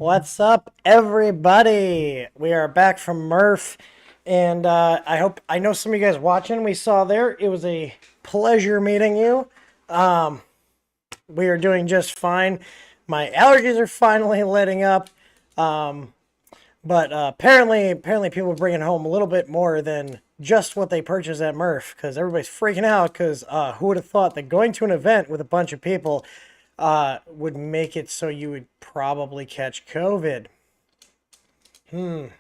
What's up, everybody? We are back from Murph, and I know some of you guys watching. We saw there. It was a pleasure meeting you. We are doing just fine. My allergies are finally letting up, but apparently people are bringing home a little bit more than just what they purchased at Murph because everybody's freaking out because who would have thought that going to an event with a bunch of people would make it so you would probably catch COVID. I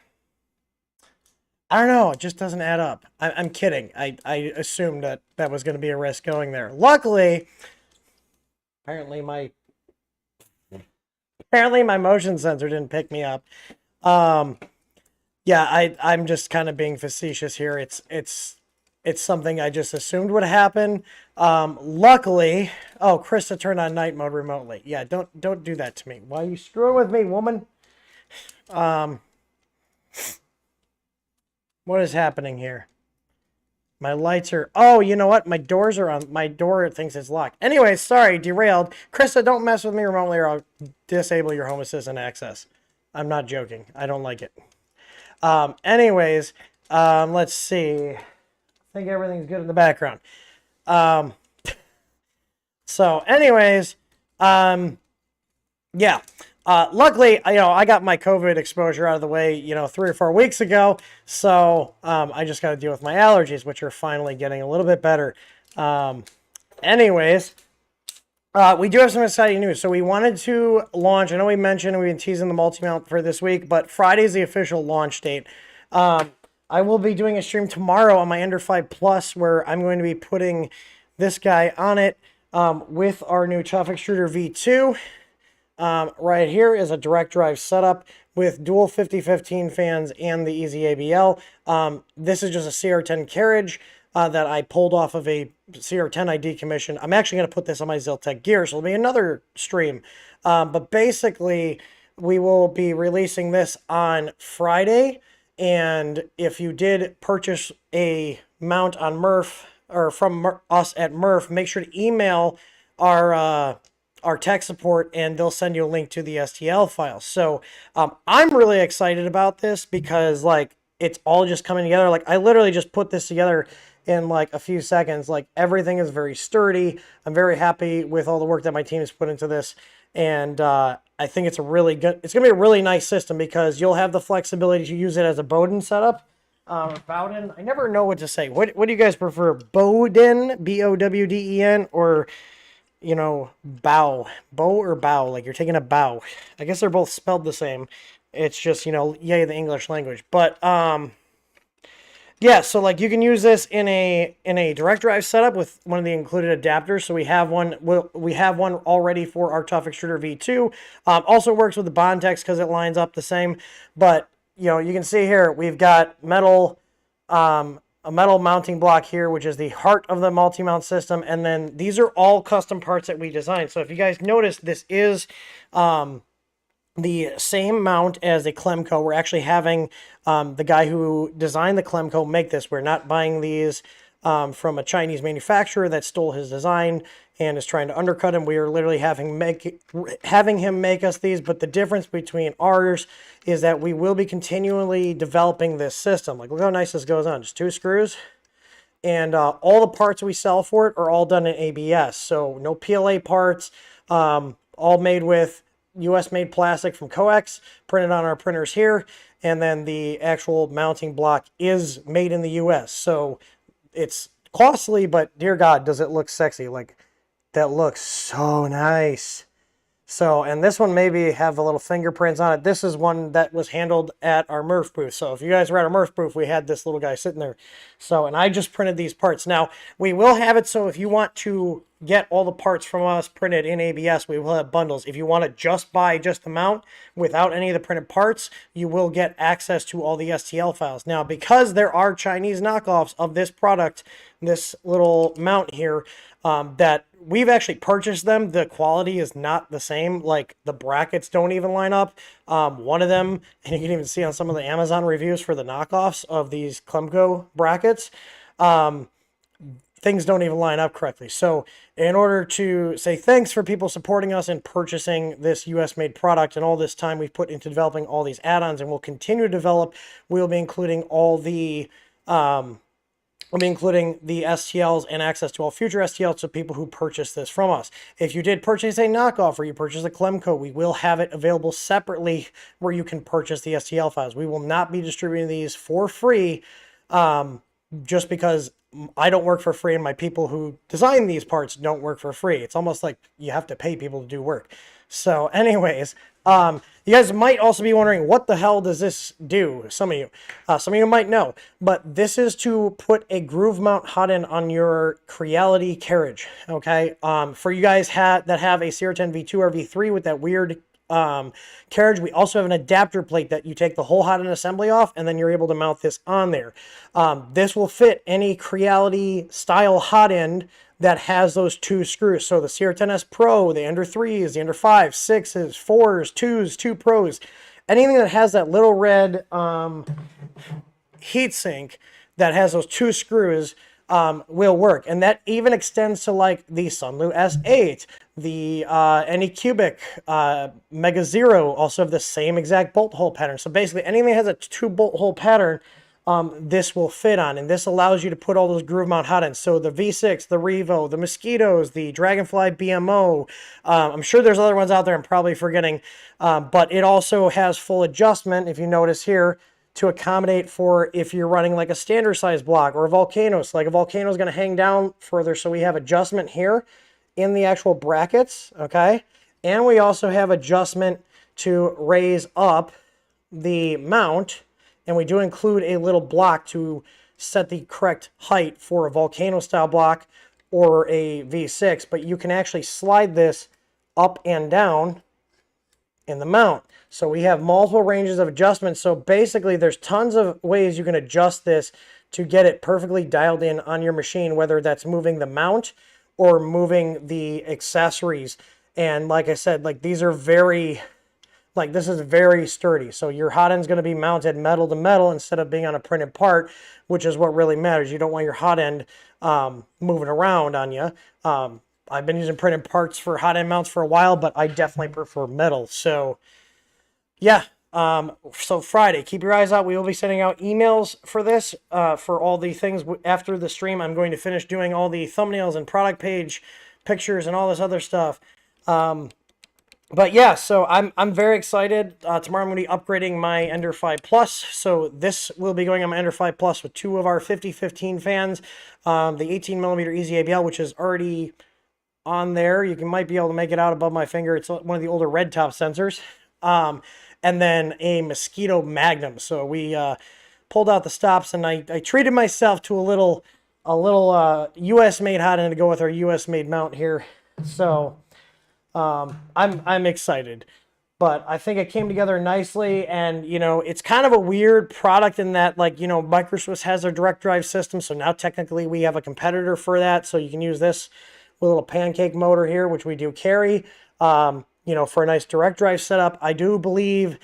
don't know. It just doesn't add up. I'm kidding. I assumed that was going to be a risk going there. Luckily, apparently my motion sensor didn't pick me up. Yeah, I'm just kind of being facetious here. It's something I just assumed would happen. Luckily, oh, Krista turned on night mode remotely. Yeah, don't do that to me. Why are you screwing with me, woman? What is happening here? My lights are... Oh, you know what? My doors are on... My door thinks it's locked. Anyway, sorry, derailed. Krista, don't mess with me remotely or I'll disable your home assistant access. I'm not joking. I don't like it. Anyways, let's see. I think everything's good in the background. So anyways, yeah. Luckily, I got my COVID exposure out of the way, 3 or 4 weeks ago. So, I just got to deal with my allergies, which are finally getting a little bit better. Anyways, we do have some exciting news. So we wanted to launch, I know we mentioned we've been teasing the multi-mount for this week, but Friday is the official launch date. I will be doing a stream tomorrow on my Ender 5 Plus where I'm going to be putting this guy on it with our new Tough Extruder V2. Right here is a direct drive setup with dual 5015 fans and the Easy ABL. This is just a CR10 carriage that I pulled off of a CR10 I decommissioned. I'm actually going to put this on my Ziltech gear, so it'll be another stream. But basically, we will be releasing this on Friday. And if you did purchase a mount on Murph or from us at Murph, make sure to email our tech support and they'll send you a link to the STL file. So I'm really excited about this because it's all just coming together. I literally just put this together in a few seconds. Everything is very sturdy. I'm very happy with all the work that my team has put into this. And I think it's going to be a really nice system because you'll have the flexibility to use it as a Bowden setup. Bowden, I never know what to say. What do you guys prefer? Bowden, Bowden, or bow or bow, you're taking a bow. I guess they're both spelled the same. It's just, yay, the English language. But, yeah, so you can use this in a direct drive setup with one of the included adapters. So we have one already for our Tough Extruder V2. Also works with the Bontex because it lines up the same. But, you can see here, we've got a metal mounting block here, which is the heart of the multi-mount system. And then these are all custom parts that we designed. So if you guys notice, this is the same mount as a Klemco. We're actually having the guy who designed the Klemco make this. We're not buying these from a Chinese manufacturer that stole his design and is trying to undercut him. We are literally having him make us these, but the difference between ours is that we will be continually developing this system. Look how nice this goes on. Just 2 screws. And all the parts we sell for it are all done in ABS. So no PLA parts, all made with US-made plastic from Coex, printed on our printers here. And then the actual mounting block is made in the US. So it's costly, but dear God, does it look sexy. That looks so nice. So, and this one maybe have a little fingerprints on it. This is one that was handled at our Murph booth. So if you guys were at our Murph booth, we had this little guy sitting there. So, and I just printed these parts. Now, we will have it so if you want to get all the parts from us printed in ABS, we will have bundles. If you want to just buy just the mount without any of the printed parts, you will get access to all the STL files. Now, because there are Chinese knockoffs of this product, this little mount here, that we've actually purchased them, the quality is not the same. The brackets don't even line up. One of them, and you can even see on some of the Amazon reviews for the knockoffs of these Klemco brackets, things don't even line up correctly. So in order to say thanks for people supporting us and purchasing this US made product and all this time we've put into developing all these add-ons and we'll continue to develop, we'll be including all the we'll be including the STLs and access to all future STLs to people who purchase this from us. If you did purchase a knockoff or you purchase a Clemco, we will have it available separately where you can purchase the STL files. We will not be distributing these for free just because I don't work for free and my people who design these parts don't work for free. It's almost like you have to pay people to do work. So anyways, you guys might also be wondering, what the hell does this do? Some of you might know, but this is to put a groove mount hot end on your Creality carriage. Okay. For you guys that have a CR10 V2 or V3 with that weird carriage, we also have an adapter plate that you take the whole hot end assembly off and then you're able to mount this on there. This will fit any Creality style hot end that has those two screws. So the CR10S Pro, the Ender 3s, the Ender 5s, 6s, 4s, 2s, 2 Pros, anything that has that little red heatsink that has those two screws will work. And that even extends to like the Sunlu S8, the Anycubic Mega Zero also have the same exact bolt hole pattern. So basically anything that has a 2 bolt hole pattern, this will fit on, and this allows you to put all those groove mount hot ends. So the V6, the Revo, the Mosquitoes, the Dragonfly BMO, I'm sure there's other ones out there I'm probably forgetting, but it also has full adjustment, if you notice here, to accommodate for if you're running like a standard size block or a Volcano. So like a Volcano is going to hang down further, so we have adjustment here in the actual brackets, okay? And we also have adjustment to raise up the mount, and we do include a little block to set the correct height for a Volcano style block or a V6, but you can actually slide this up and down in the mount. So we have multiple ranges of adjustment. So basically there's tons of ways you can adjust this to get it perfectly dialed in on your machine, whether that's moving the mount or moving the accessories. And like I said, like these are very... like this is very sturdy. So your hot end's going to be mounted metal to metal instead of being on a printed part, which is what really matters. You don't want your hot end moving around on you. I've been using printed parts for hot end mounts for a while, but I definitely prefer metal. So yeah, so Friday, keep your eyes out. We will be sending out emails for this, for all the things after the stream. I'm going to finish doing all the thumbnails and product page pictures and all this other stuff. But yeah, so I'm very excited. Tomorrow I'm going to be upgrading my Ender 5 Plus. So this will be going on my Ender 5 Plus with 2 of our 5015 fans. The 18mm Easy ABL, which is already on there. You might be able to make it out above my finger. It's one of the older red top sensors. And then a Mosquito Magnum. So we pulled out the stops, and I treated myself to a little US made hot end to go with our US made mount here. So I'm excited, but I think it came together nicely. And you know, it's kind of a weird product in that, like, you know, Microswiss has their direct drive system, so now technically we have a competitor for that. So you can use this with a little pancake motor here, which we do carry, you know, for a nice direct drive setup. I do believe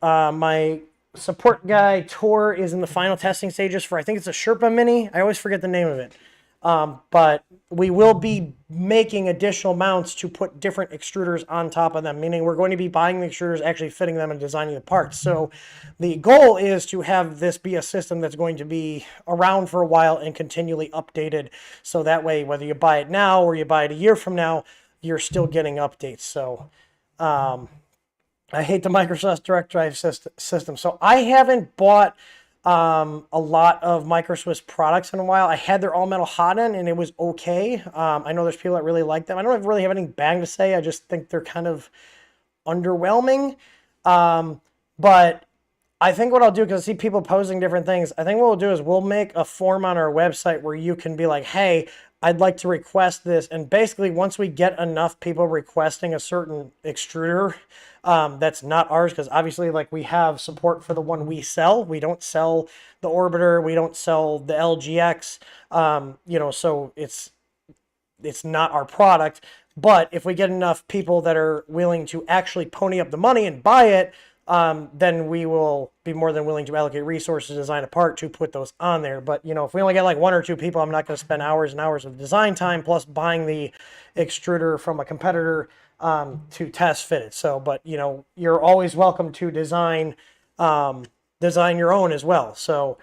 my support guy Tor is in the final testing stages for, I think it's a Sherpa Mini. I always forget the name of it. But we will be making additional mounts to put different extruders on top of them, meaning we're going to be buying the extruders, actually fitting them and designing the parts. So the goal is to have this be a system that's going to be around for a while and continually updated. So that way, whether you buy it now or you buy it a year from now, you're still getting updates. So, I hate the Microsoft direct drive system. So I haven't bought a lot of Microswiss products in a while. I had their all metal hot end and it was okay. I know there's people that really like them. I don't really have anything bad to say. I just think they're kind of underwhelming. But I think what I'll do, because I see people posting different things, I think what we'll do is we'll make a form on our website where you can be like, hey, I'd like to request this. And basically, once we get enough people requesting a certain extruder that's not ours, because obviously, like, we have support for the one we sell. We don't sell the Orbiter. We don't sell the LGX. You know, so it's not our product. But if we get enough people that are willing to actually pony up the money and buy it, then we will be more than willing to allocate resources to design a part to put those on there. But, if we only get like 1 or 2 people, I'm not going to spend hours and hours of design time plus buying the extruder from a competitor to test fit it. So, but, you're always welcome to design your own as well. So,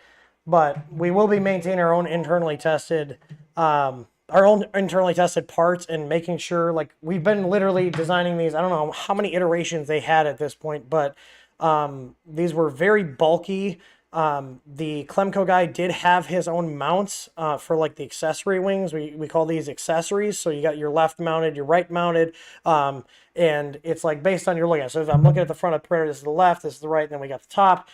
but we will be maintaining our own internally tested parts and making sure, like, we've been literally designing these. I don't know how many iterations they had at this point, but these were very bulky. The Clemco guy did have his own mounts for like the accessory wings. We call these accessories. So you got your left mounted, your right mounted, and it's like based on your looking at. So if I'm looking at the front of the printer, this is the left, this is the right, and then we got the top.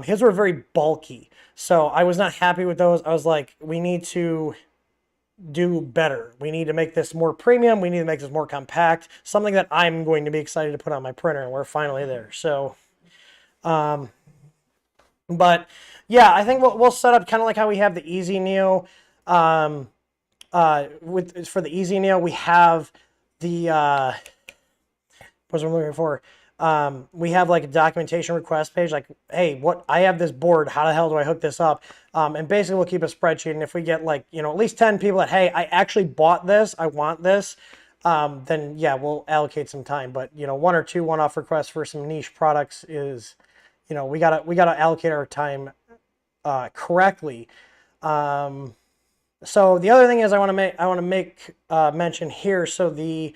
His were very bulky, so I was not happy with those. I was like, we need to do better. We need to make this more premium. We need to make this more compact, something that I'm going to be excited to put on my printer, and we're finally there. So, but yeah, I think we'll set up kind of like how we have the Easy Neo. For the Easy Neo, we have the what I'm looking for. We have like a documentation request page, like, hey, I have this board, how the hell do I hook this up? And basically we'll keep a spreadsheet, and if we get like, at least 10 people that, hey, I actually bought this, I want this, then yeah, we'll allocate some time. But, 1 or 2 one-off requests for some niche products is, we gotta allocate our time correctly. So the other thing is I want to make mention here. So the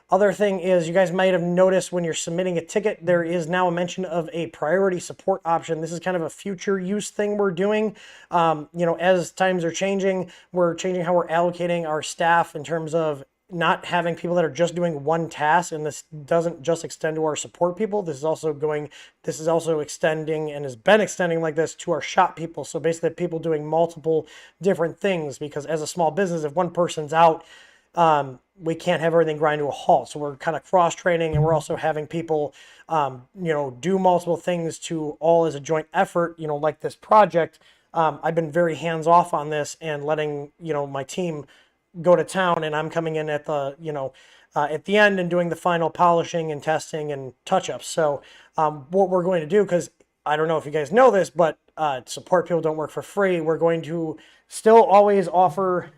other thing is, you guys might have noticed when you're submitting a ticket, there is now a mention of a priority support option. This is kind of a future use thing we're doing. As times are changing, we're changing how we're allocating our staff in terms of not having people that are just doing one task, and this doesn't just extend to our support people. This is also extending and has been extending like this to our shop people. So basically people doing multiple different things, because as a small business, if one person's out, we can't have everything grind to a halt. So we're kind of cross-training, and we're also having people, do multiple things to all as a joint effort, like this project. I've been very hands-off on this and letting, my team go to town, and I'm coming in at the, at the end and doing the final polishing and testing and touch-ups. So what we're going to do, because I don't know if you guys know this, but support people don't work for free. We're going to still always offer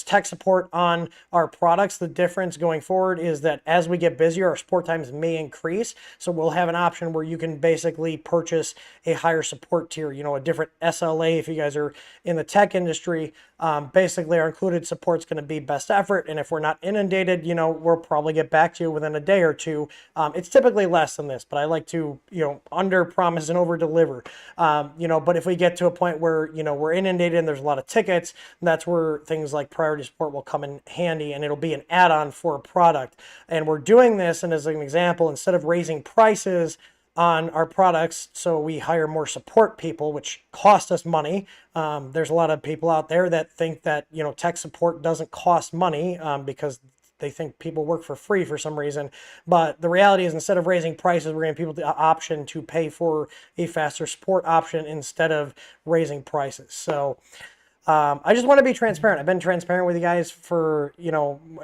tech support on our products. The difference going forward is that as we get busier, our support times may increase. So we'll have an option where you can basically purchase a higher support tier, a different SLA. If you guys are in the tech industry, basically our included support's going to be best effort. And if we're not inundated, we'll probably get back to you within a day or two. It's typically less than this, but I like to, under promise and over deliver. But if we get to a point where, we're inundated and there's a lot of tickets, that's where things like priority support will come in handy, and it'll be an add-on for a product. And we're doing this, and as an example, instead of raising prices on our products, so we hire more support people, which cost us money. There's a lot of people out there that think that, tech support doesn't cost money because they think people work for free for some reason. But the reality is, instead of raising prices, we're going to give people the option to pay for a faster support option instead of raising prices. So I just want to be transparent. I've been transparent with you guys for,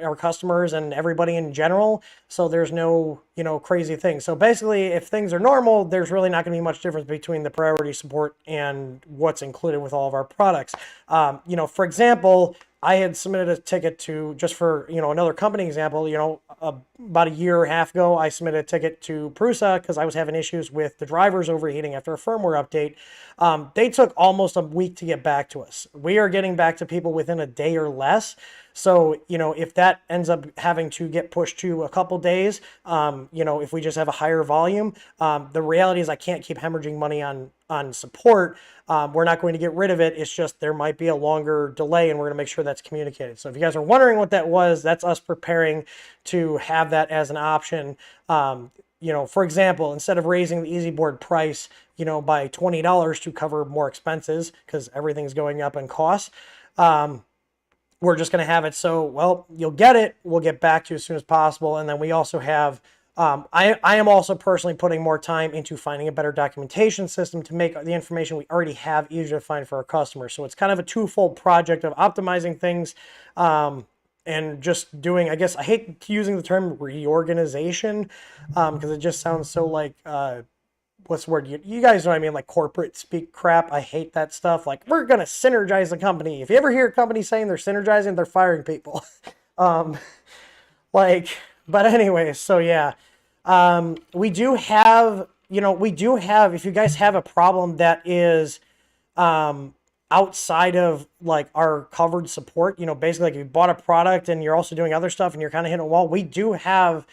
our customers and everybody in general. So there's no, crazy things. So basically, if things are normal, there's really not going to be much difference between the priority support and what's included with all of our products. For example, I had submitted a ticket to, just for, another company example, about a year and a half ago, I submitted a ticket to Prusa because I was having issues with the drivers overheating after a firmware update. They took almost a week to get back to us. We are getting back to people within a day or less. So, if that ends up having to get pushed to a couple days, if we just have a higher volume, the reality is I can't keep hemorrhaging money on support. We're not going to get rid of it. It's just there might be a longer delay, and we're going to make sure that's communicated. So if you guys are wondering what that was, that's us preparing to have that as an option. For example, instead of raising the EasyBoard price, by $20 to cover more expenses because everything's going up in cost, we're just going to have it so, well, you'll get it. We'll get back to you as soon as possible. And then we also have, I am also personally putting more time into finding a better documentation system to make the information we already have easier to find for our customers. So it's kind of a twofold project of optimizing things and just doing, I guess, I hate using the term reorganization because it just sounds so like what's the word? You guys know what I mean, like corporate speak crap. I hate that stuff. Like, we're going to synergize the company. If you ever hear a company saying they're synergizing, they're firing people. Like, but anyway, so yeah. We do have, if you guys have a problem that is outside of like our covered support, basically like if you bought a product and you're also doing other stuff and you're kind of hitting a wall, we do have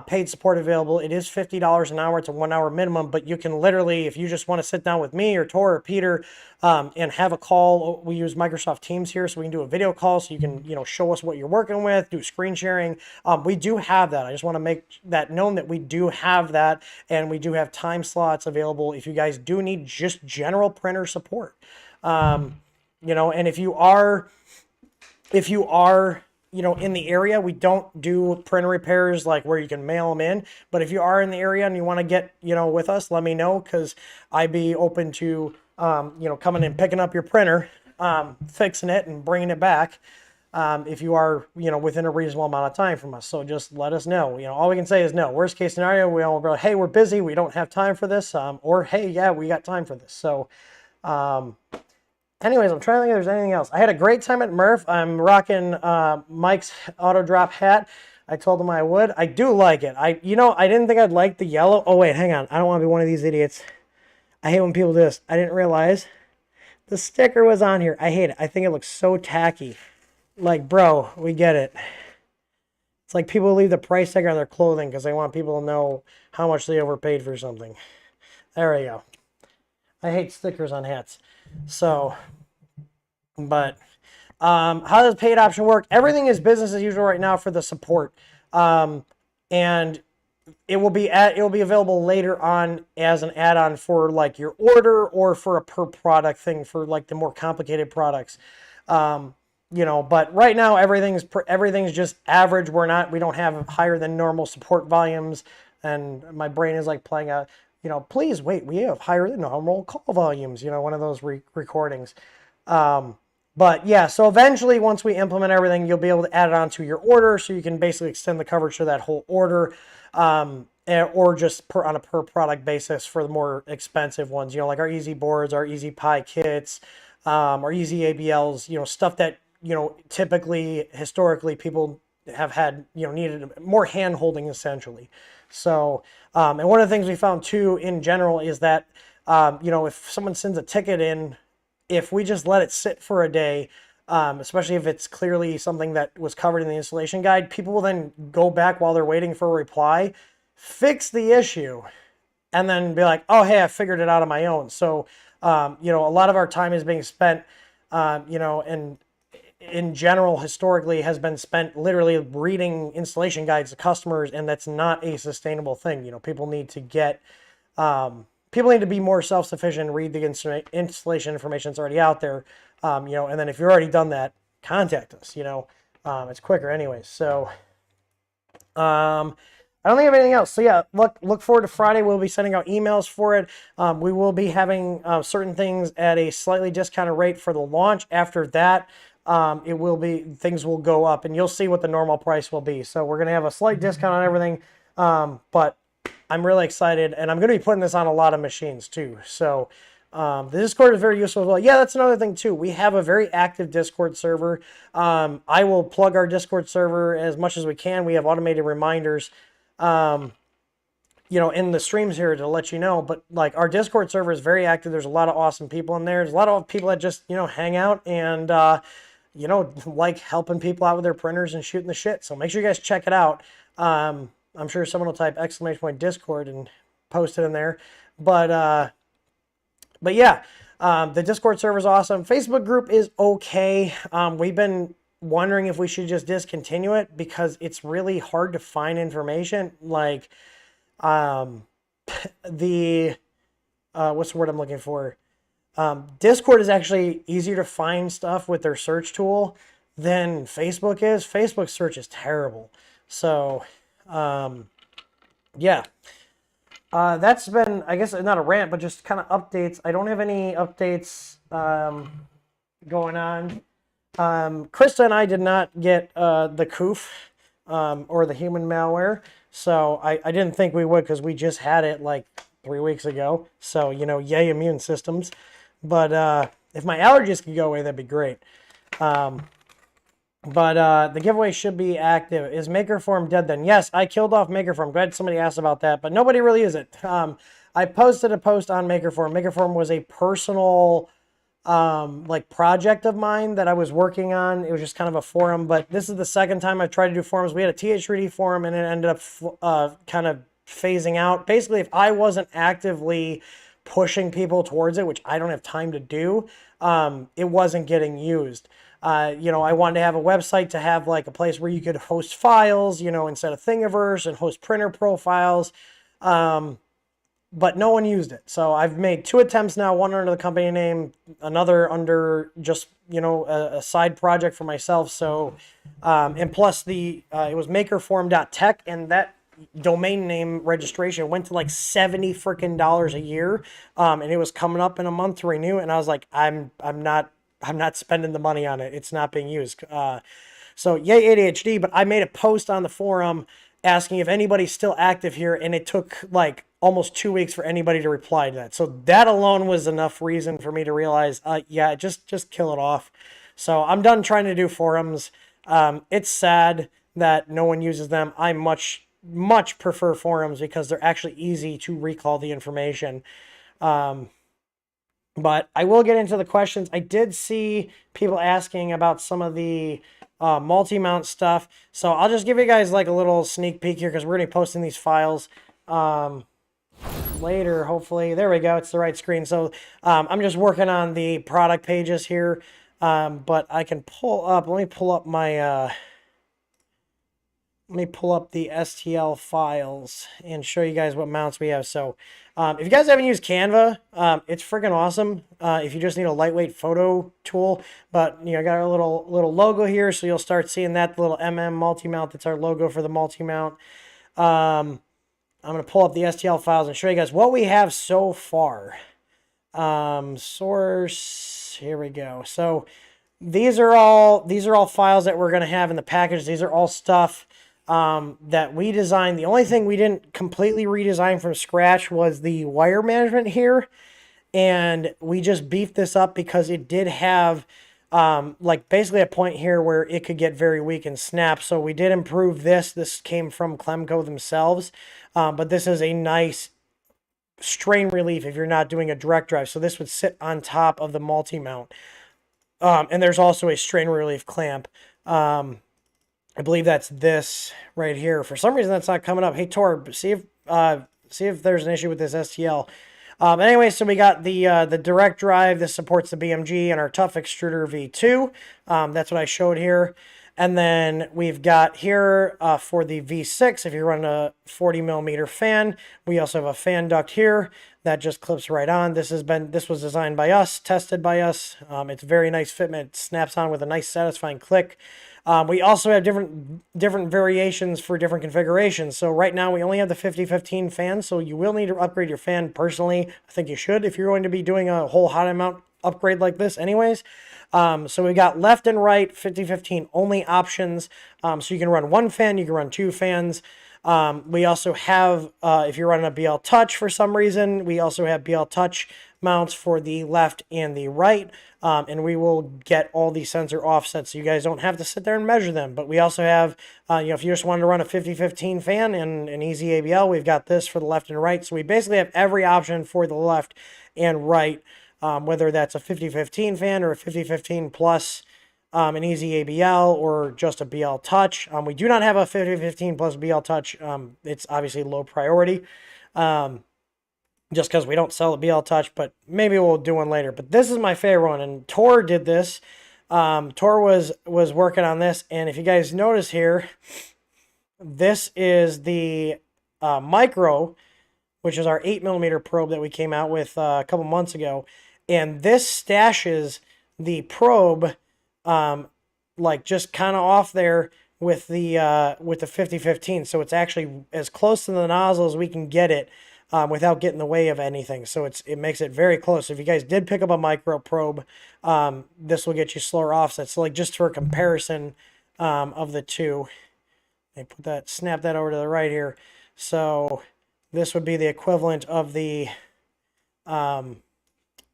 paid support available. It is $50 an hour. It's a 1 hour minimum, but you can literally, if you just want to sit down with me or Tor or Peter and have a call, we use Microsoft Teams here, so we can do a video call so you can, show us what you're working with, do screen sharing. We do have that. I just want to make that known that we do have that, and we do have time slots available if you guys do need just general printer support. And if you are, in the area, we don't do printer repairs like where you can mail them in. But if you are in the area and you want to get, with us, let me know, because I'd be open to, coming and picking up your printer, fixing it and bringing it back. If you are, within a reasonable amount of time from us. So just let us know. All we can say is no. Worst case scenario, we all go, hey, we're busy, we don't have time for this. Or, hey, yeah, we got time for this. So, anyways, I'm trying to think if there's anything else. I had a great time at Murph. I'm rocking Mike's auto drop hat. I told him I would. I do like it. I didn't think I'd like the yellow. Oh, wait, hang on. I don't want to be one of these idiots. I hate when people do this. I didn't realize the sticker was on here. I hate it. I think it looks so tacky. Like, bro, we get it. It's like people leave the price tag on their clothing because they want people to know how much they overpaid for something. There we go. I hate stickers on hats. So, but how does paid option work? Everything is business as usual right now for the support, and it will be available later on as an add-on for like your order or for a per product thing for like the more complicated products. But right now everything's just average. We don't have higher than normal support volumes, and my brain is like playing a. Please wait, we have higher than normal call volumes, one of those recordings. But yeah, so eventually once we implement everything, you'll be able to add it onto your order, so you can basically extend the coverage to that whole order, or just on a per product basis for the more expensive ones, like our Easy Boards, our Easy Pi kits, our Easy ABLs, stuff that, typically, historically, people have had, needed more hand holding essentially. So, and one of the things we found too in general is that, if someone sends a ticket in, if we just let it sit for a day, especially if it's clearly something that was covered in the installation guide, people will then go back while they're waiting for a reply, fix the issue, and then be like, oh, hey, I figured it out on my own. So, a lot of our time is being spent, and in general, historically, has been spent literally reading installation guides to customers, and that's not a sustainable thing. People need to be more self-sufficient and read the installation information that's already out there. And then if you've already done that, contact us. It's quicker anyways. So, I don't think I have anything else. So yeah, look forward to Friday. We'll be sending out emails for it. We will be having certain things at a slightly discounted rate for the launch. After that, things will go up, and you'll see what the normal price will be. So we're going to have a slight discount on everything. But I'm really excited, and I'm going to be putting this on a lot of machines too. So the Discord is very useful as well. Yeah, that's another thing too. We have a very active Discord server. I will plug our Discord server as much as we can. We have automated reminders, in the streams here to let you know. But like, our Discord server is very active. There's a lot of awesome people in there. There's a lot of people that just, hang out and, like helping people out with their printers and shooting the shit. So make sure you guys check it out. I'm sure someone will type !Discord and post it in there. But yeah, the Discord server is awesome. Facebook group is okay. We've been wondering if we should just discontinue it because it's really hard to find information. Like, what's the word I'm looking for? Discord is actually easier to find stuff with their search tool than Facebook is. Facebook's search is terrible. So, yeah. That's been, I guess, not a rant, but just kind of updates. I don't have any updates going on. Krista and I did not get the COOF or the human malware, so I didn't think we would because we just had it like 3 weeks ago. So, you know, yay immune systems. But if my allergies could go away, that'd be great. But the giveaway should be active. Is Makerform dead then? Yes, I killed off Makerform. Glad somebody asked about that, but nobody really is it. I posted a post on Makerform. Makerform was a personal like project of mine that I was working on. It was just kind of a forum, but this is the second time I've tried to do forums. We had a TH3D forum and it ended up kind of phasing out. Basically, if I wasn't actively pushing people towards it, which I don't have time to do, it wasn't getting used. You know, I wanted to have a website to have like a place where you could host files, you know, instead of Thingiverse, and host printer profiles. But no one used it. So I've made 2 attempts now, one under the company name, another under just, you know, a side project for myself. So, and plus it was makerform.tech, and that domain name registration went to like $70 freaking a year. And it was coming up in a month to renew. And I was like, I'm not spending the money on it. It's not being used. So yay ADHD, but I made a post on the forum asking if anybody's still active here, and it took like almost 2 weeks for anybody to reply to that. So that alone was enough reason for me to realize, yeah, just kill it off. So I'm done trying to do forums. It's sad that no one uses them. I much prefer forums because they're actually easy to recall the information. But I will get into the questions. I did see people asking about some of the multi-mount stuff. So I'll just give you guys like a little sneak peek here because we're going to be posting these files later, hopefully. There we go. It's the right screen. So I'm just working on the product pages here. But I can pull up, let me pull up my... let me pull up the STL files and show you guys what mounts we have. So if you guys haven't used Canva, it's freaking awesome. If you just need a lightweight photo tool, but you know, I got our little logo here. So you'll start seeing that little multi-mount. That's our logo for the multi-mount. I'm going to pull up the STL files and show you guys what we have so far. Source, here we go. So these are all files that we're going to have in the package. These are all stuff that we designed. The only thing we didn't completely redesign from scratch was the wire management here. And we just beefed this up because it did have like basically a point here where it could get very weak and snap. So we did improve this. This came from Clemco themselves. But this is a nice strain relief if you're not doing a direct drive. So this would sit on top of the multi-mount. And there's also a strain relief clamp. I believe that's this right here. For some reason, that's not coming up. Hey, Tor, see if there's an issue with this STL. Anyway, so we got the direct drive. This supports the BMG and our Tough Extruder V2. That's what I showed here. And then we've got here for the V6, if you run a 40 millimeter fan, we also have a fan duct here that just clips right on. This was designed by us, tested by us. It's very nice fitment. It snaps on with a nice satisfying click. We also have different variations for different configurations. So right now we only have the 50-15 fan, so you will need to upgrade your fan. Personally, I think you should if you're going to be doing a whole hot mount upgrade like this anyways. So we got left and right 50-15 only options. So you can run one fan, you can run 2 fans. We also have, if you're running a BL Touch for some reason, we also have BL Touch mounts for the left and the right. And we will get all the sensor offsets so you guys don't have to sit there and measure them. But we also have, you know, if you just wanted to run a 50-15 fan and an easy ABL, we've got this for the left and right. So we basically have every option for the left and right, whether that's a 50-15 fan or a 50-15 plus an easy ABL or just a BL Touch. We do not have a 50-15 plus BL Touch. It's obviously low priority. Just because we don't sell a BL Touch, but maybe we'll do one later. But this is my favorite one, and Tor did this. Tor was working on this, and if you guys notice here, this is the micro, which is our 8 millimeter probe that we came out with a couple months ago, and this stashes the probe like just kind of off there with the 50-15, so it's actually as close to the nozzle as we can get it. Without getting in the way of anything. So it makes it very close. If you guys did pick up a micro probe, this will get you slower offsets. So like just for a comparison of the two, snap that over to the right here. So This would be the equivalent of the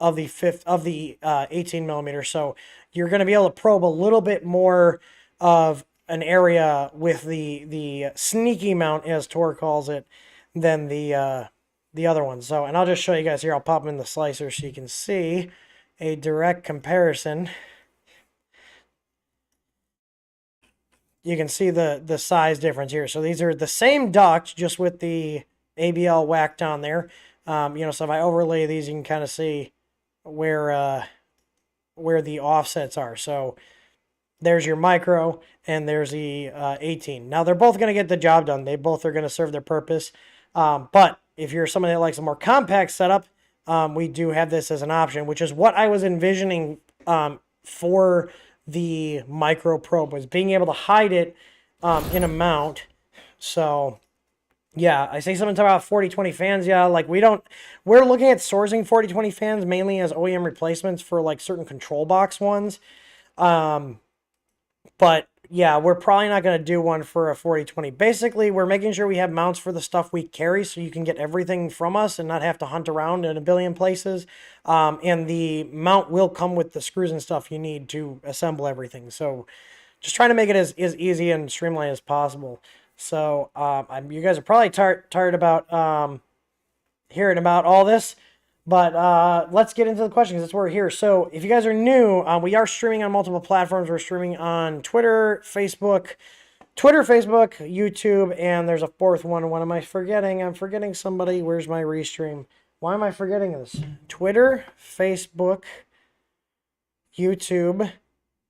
18 millimeter. So you're going to be able to probe a little bit more of an area with the sneaky mount, as Tor calls it, than the other one. So, and I'll just show you guys here. I'll pop them in the slicer so you can see a direct comparison. You can see the size difference here. So these are the same duct, just with the ABL whacked on there. So if I overlay these, you can kind of see where the offsets are. So there's your micro and there's the 18. Now they're both going to get the job done. They both are going to serve their purpose. But if you're somebody that likes a more compact setup, we do have this as an option, which is what I was envisioning for the micro probe, was being able to hide it in a mount. So yeah, I say something about 4020 fans. Yeah, like we're looking at sourcing 4020 fans mainly as OEM replacements for like certain control box ones. But yeah, we're probably not going to do one for a 4020. Basically, we're making sure we have mounts for the stuff we carry so you can get everything from us and not have to hunt around in a billion places. And the mount will come with the screws and stuff you need to assemble everything. So just trying to make it as easy and streamlined as possible. So you guys are probably tired about hearing about all this. But let's get into the questions. That's why we're here. So if you guys are new, we are streaming on multiple platforms. We're streaming on Twitter, Facebook, YouTube, and there's a fourth one. What am I forgetting? I'm forgetting somebody. Where's my restream? Why am I forgetting this? Twitter, Facebook, YouTube.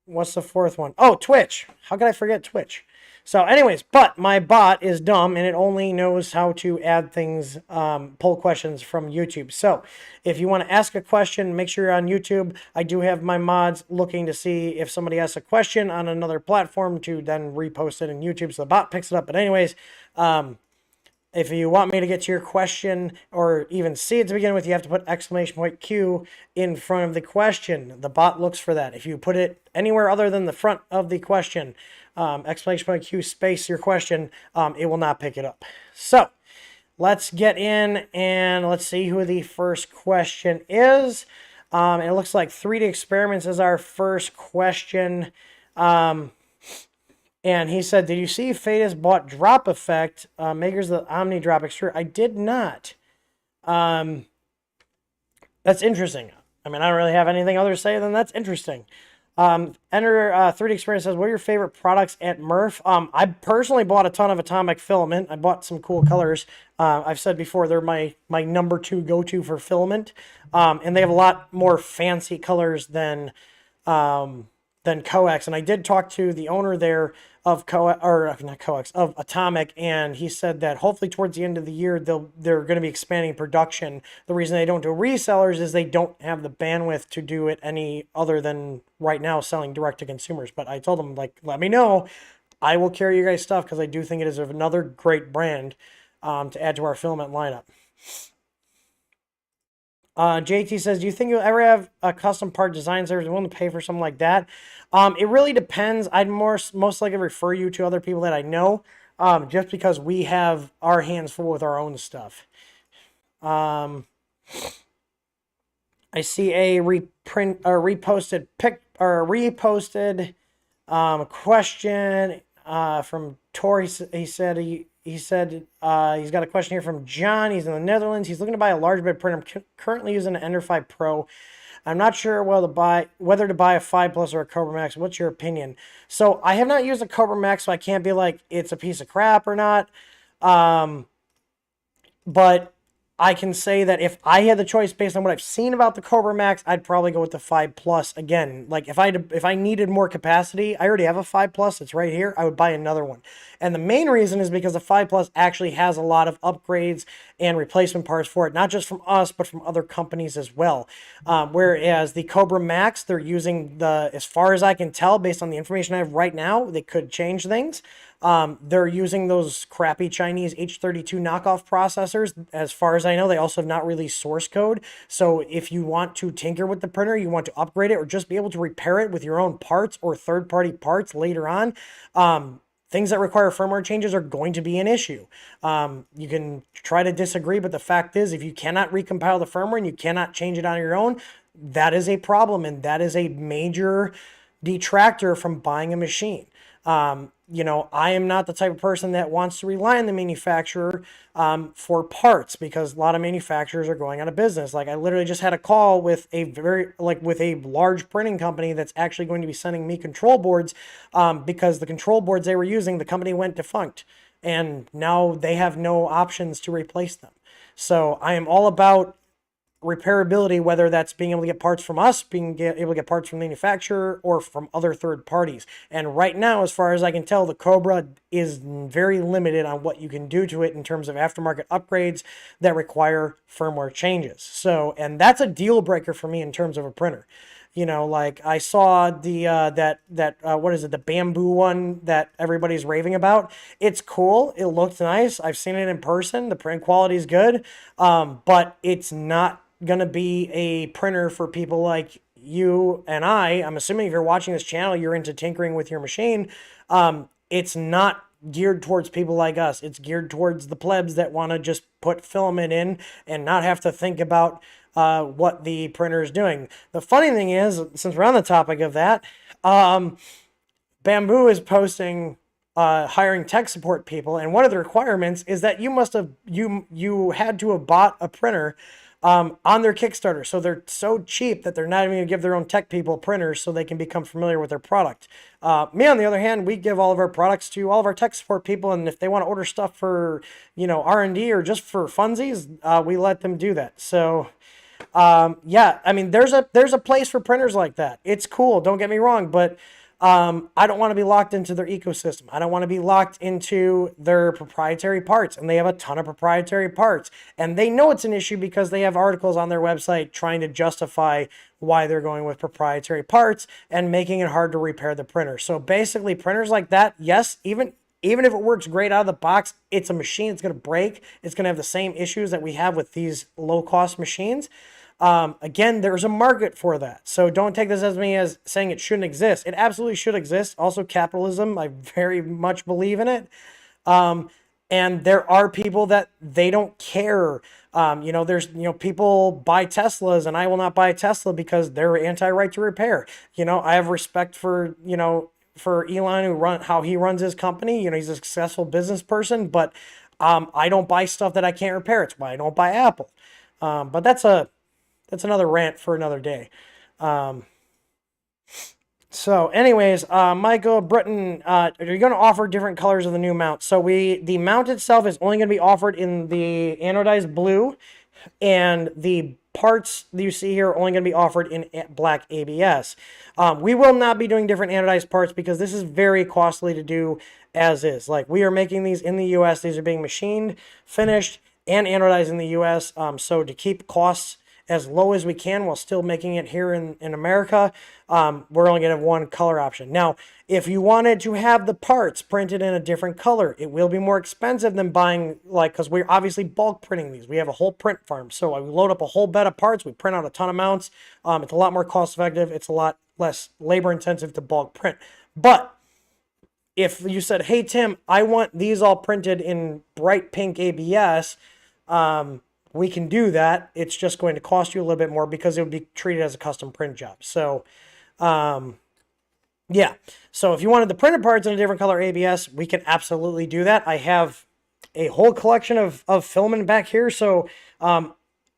What's the fourth one? Oh, Twitch. How could I forget Twitch? So anyways, but my bot is dumb and it only knows how to add things, pull questions from YouTube. So if you want to ask a question, make sure you're on YouTube. I do have my mods looking to see if somebody asks a question on another platform to then repost it in YouTube. So the bot picks it up. But anyways, if you want me to get to your question or even see it to begin with, you have to put exclamation point Q in front of the question. The bot looks for that. If you put it anywhere other than the front of the question, exclamation point Q space your question, it will not pick it up. So let's get in and let's see who the first question is. And it looks like 3D Experiments is our first question. And he said, did you see Fadis bought Drop Effect, makers of the Omni Drop Extruder? I did not. That's interesting. I mean, I don't really have anything other to say than that's interesting. Enter 3D Experience says, what are your favorite products at Murph? I personally bought a ton of atomic filament. I bought some cool colors. I've said before, they're my number 2 go-to for filament. And they have a lot more fancy colors than Coax. And I did talk to the owner there of of Atomic, and he said that hopefully towards the end of the year they're going to be expanding production. The reason they don't do resellers is they don't have the bandwidth to do it any other than right now selling direct to consumers. But I told them, like, let me know. I will carry you guys stuff because I do think it is another great brand to add to our filament lineup. JT says, do you think you'll ever have a custom part design service willing to pay for something like that? It really depends. I'd most likely refer you to other people that I know, just because we have our hands full with our own stuff. I see a reposted question from Tor. He said he's got a question here from John. He's in the Netherlands. He's looking to buy a large bed printer. I'm currently using an Ender 5 Pro. I'm not sure whether to buy a 5 Plus or a Cobra Max. What's your opinion? So I have not used a Cobra Max, so I can't be like it's a piece of crap or not. But I can say that if I had the choice based on what I've seen about the Cobra Max, I'd probably go with the 5 Plus again. Like if I needed more capacity, I already have a 5 Plus. It's right here. I would buy another one. And the main reason is because the 5 Plus actually has a lot of upgrades and replacement parts for it, not just from us, but from other companies as well. Whereas the Cobra Max, they're using as far as I can tell, based on the information I have right now, they could change things. They're using those crappy Chinese H32 knockoff processors. As far as I know, they also have not released source code. So if you want to tinker with the printer, you want to upgrade it or just be able to repair it with your own parts or third-party parts later on, things that require firmware changes are going to be an issue. You can try to disagree, but the fact is, if you cannot recompile the firmware and you cannot change it on your own, that is a problem, and that is a major detractor from buying a machine. I am not the type of person that wants to rely on the manufacturer for parts, because a lot of manufacturers are going out of business. Like, I literally just had a call with with a large printing company that's actually going to be sending me control boards because the control boards they were using, the company went defunct, and now they have no options to replace them. So I am all about repairability, whether that's being able to get parts from us, able to get parts from the manufacturer, or from other third parties. And right now, as far as I can tell, the Cobra is very limited on what you can do to it in terms of aftermarket upgrades that require firmware changes. So, and that's a deal breaker for me in terms of a printer. Like, I saw the what is it, the bamboo one that everybody's raving about. It's cool. It looks nice. I've seen it in person. The print quality is good, but it's not gonna be a printer for people like you and I. I'm assuming if you're watching this channel, you're into tinkering with your machine. It's not geared towards people like us. It's geared towards the plebs that want to just put filament in and not have to think about what the printer is doing. The funny thing is, since we're on the topic of that, Bamboo is posting hiring tech support people, and one of the requirements is that you had to have bought a printer on their Kickstarter. So they're so cheap that they're not even going to give their own tech people printers so they can become familiar with their product. Me, on the other hand, we give all of our products to all of our tech support people, and if they want to order stuff for, R&D or just for funsies, we let them do that. So, yeah, I mean, there's a place for printers like that. It's cool, don't get me wrong, but I don't want to be locked into their ecosystem. I don't want to be locked into their proprietary parts, and they have a ton of proprietary parts, and they know it's an issue because they have articles on their website trying to justify why they're going with proprietary parts and making it hard to repair the printer. So basically, printers like that, yes, even if it works great out of the box, it's a machine. It's going to break. It's going to have the same issues that we have with these low-cost machines. Again, there's a market for that. So don't take this as me as saying it shouldn't exist. It absolutely should exist. Also, capitalism, I very much believe in it. And there are people that they don't care. There's, people buy Teslas, and I will not buy a Tesla because they're anti-right to repair. I have respect for, for Elon, how he runs his company. He's a successful business person, but I don't buy stuff that I can't repair. It's why I don't buy Apple. But that's another rant for another day. So anyways, Michael Britton, are you going to offer different colors of the new mount? So the mount itself is only going to be offered in the anodized blue, and the parts that you see here are only going to be offered in black ABS. We will not be doing different anodized parts because this is very costly to do as is. Like, we are making these in the U.S. These are being machined, finished, and anodized in the U.S. So to keep costs as low as we can while still making it here in America, we're only going to have one color option. Now, if you wanted to have the parts printed in a different color, it will be more expensive than buying, because we're obviously bulk printing these. We have a whole print farm. So we load up a whole bed of parts. We print out a ton of mounts. It's a lot more cost effective. It's a lot less labor intensive to bulk print. But if you said, hey, Tim, I want these all printed in bright pink ABS, we can do that. It's just going to cost you a little bit more because it would be treated as a custom print job. So, yeah. So if you wanted the printed parts in a different color ABS, we can absolutely do that. I have a whole collection of filament back here. So,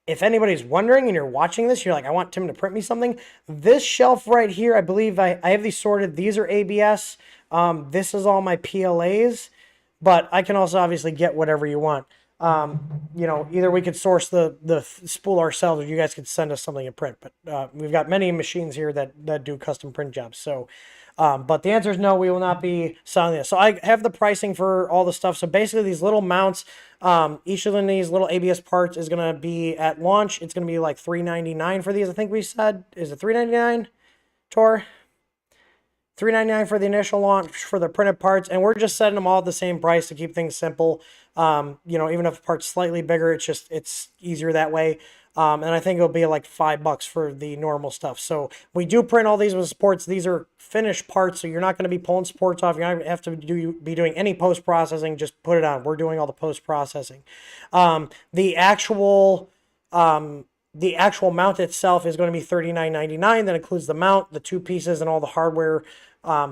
if anybody's wondering and you're watching this, you're like, I want Tim to print me something. This shelf right here, I believe I have these sorted. These are ABS. This is all my PLAs, but I can also obviously get whatever you want. Either we could source the spool ourselves, or you guys could send us something to print. But we've got many machines here that do custom print jobs. So, but the answer is no, we will not be selling this. So I have the pricing for all the stuff. So basically, these little mounts, each of these little ABS parts is going to be at launch. It's going to be like $3.99 for these. I think we said, is it $3.99, Tor? $399 for the initial launch for the printed parts, and we're just setting them all at the same price to keep things simple. You know, even if the part's slightly bigger, it's easier that way. And I think it'll be like $5 for the normal stuff. So we do print all these with supports. These are finished parts, so you're not going to be pulling supports off. You're not going to have to be doing any post-processing. Just put it on. We're doing all the post-processing. The actual mount itself is going to be $39.99. That includes the mount, the two pieces, and all the hardware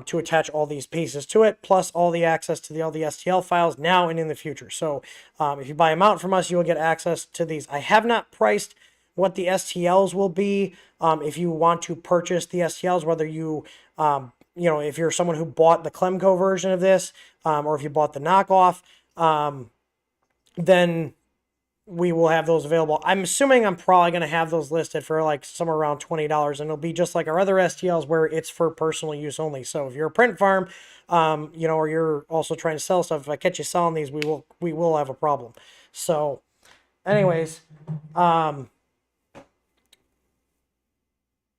to attach all these pieces to it, plus all the access to all the STL files now and in the future. So if you buy a mount from us, you will get access to these. I have not priced what the STLs will be. If you want to purchase the STLs, whether you if you're someone who bought the Clemco version of this, or if you bought the knockoff, then we will have those available. I'm assuming I'm probably going to have those listed for like somewhere around $20, and it'll be just like our other STLs where it's for personal use only. So if you're a print farm, or you're also trying to sell stuff, if I catch you selling these, we will have a problem. So anyways,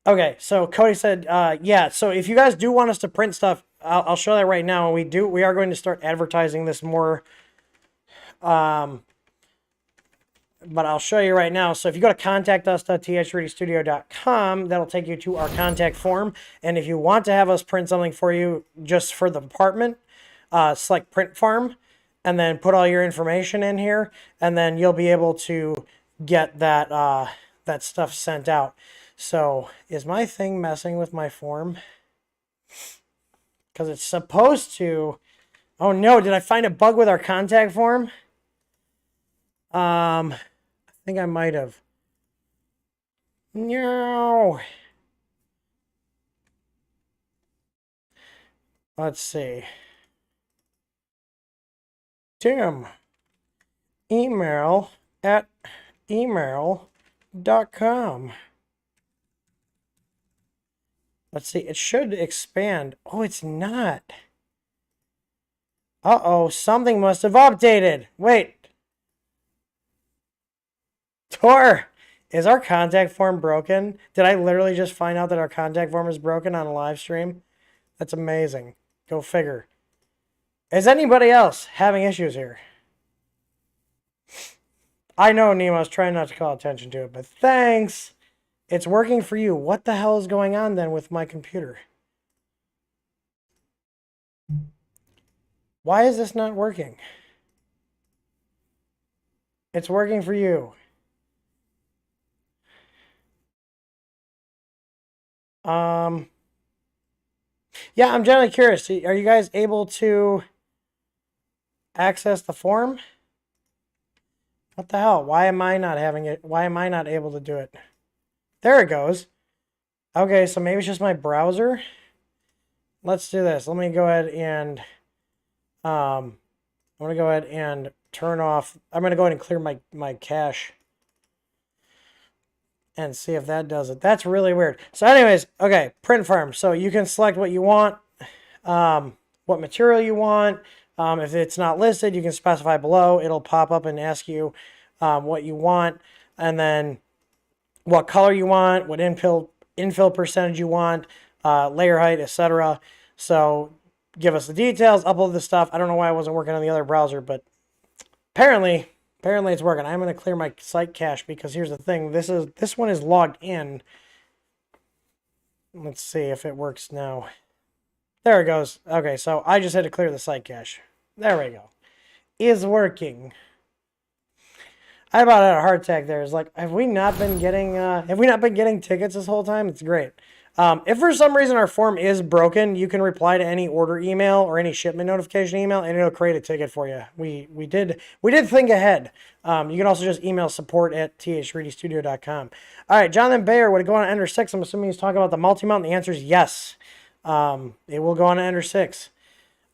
okay, so Cody said, yeah, so if you guys do want us to print stuff, I'll show that right now. We are going to start advertising this more, but I'll show you right now. So if you go to contactus.th3dstudio.com, that'll take you to our contact form. And if you want to have us print something for you just for the department, select print farm, and then put all your information in here, and then you'll be able to get that that stuff sent out. So is my thing messing with my form? Because it's supposed to. Oh no, did I find a bug with our contact form? I think I might have. No. Let's see. Tim. email@email.com. Let's see. It should expand. Oh, it's not. Uh-oh. Something must have updated. Wait. Tor, is our contact form broken? Did I literally just find out that our contact form is broken on a live stream? That's amazing. Go figure. Is anybody else having issues here? I know Nemo's trying not to call attention to it, but thanks. It's working for you. What the hell is going on then with my computer? Why is this not working? It's working for you. Yeah, I'm generally curious. Are you guys able to access the form? What the hell? Why am I not having it? Why am I not able to do it? There it goes. Okay, so maybe it's just my browser. Let's do this. Let me go ahead and I'm going to go ahead and turn off. I'm going to go ahead and clear my cache and see if that does it. That's really weird. So anyways, okay, print farm. So you can select what you want, what material you want. If it's not listed, you can specify below. It'll pop up and ask you what you want, and then what color you want, what infill percentage you want, layer height, etc. So give us the details, upload the stuff. I don't know why I wasn't working on the other browser, but apparently it's working. I'm going to clear my site cache because here's the thing. This one is logged in. Let's see if it works now. There it goes. Okay, so I just had to clear the site cache. There we go. Is working. I about had a heart attack there. It's like, have we not been getting tickets this whole time? It's great. If for some reason our form is broken, you can reply to any order email or any shipment notification email, and it'll create a ticket for you. We did think ahead. You can also just email support@th3dstudio.com. All right, Jonathan Bayer, would it go on Ender 6? I'm assuming he's talking about the multi-mount. The answer is yes. It will go on Ender 6.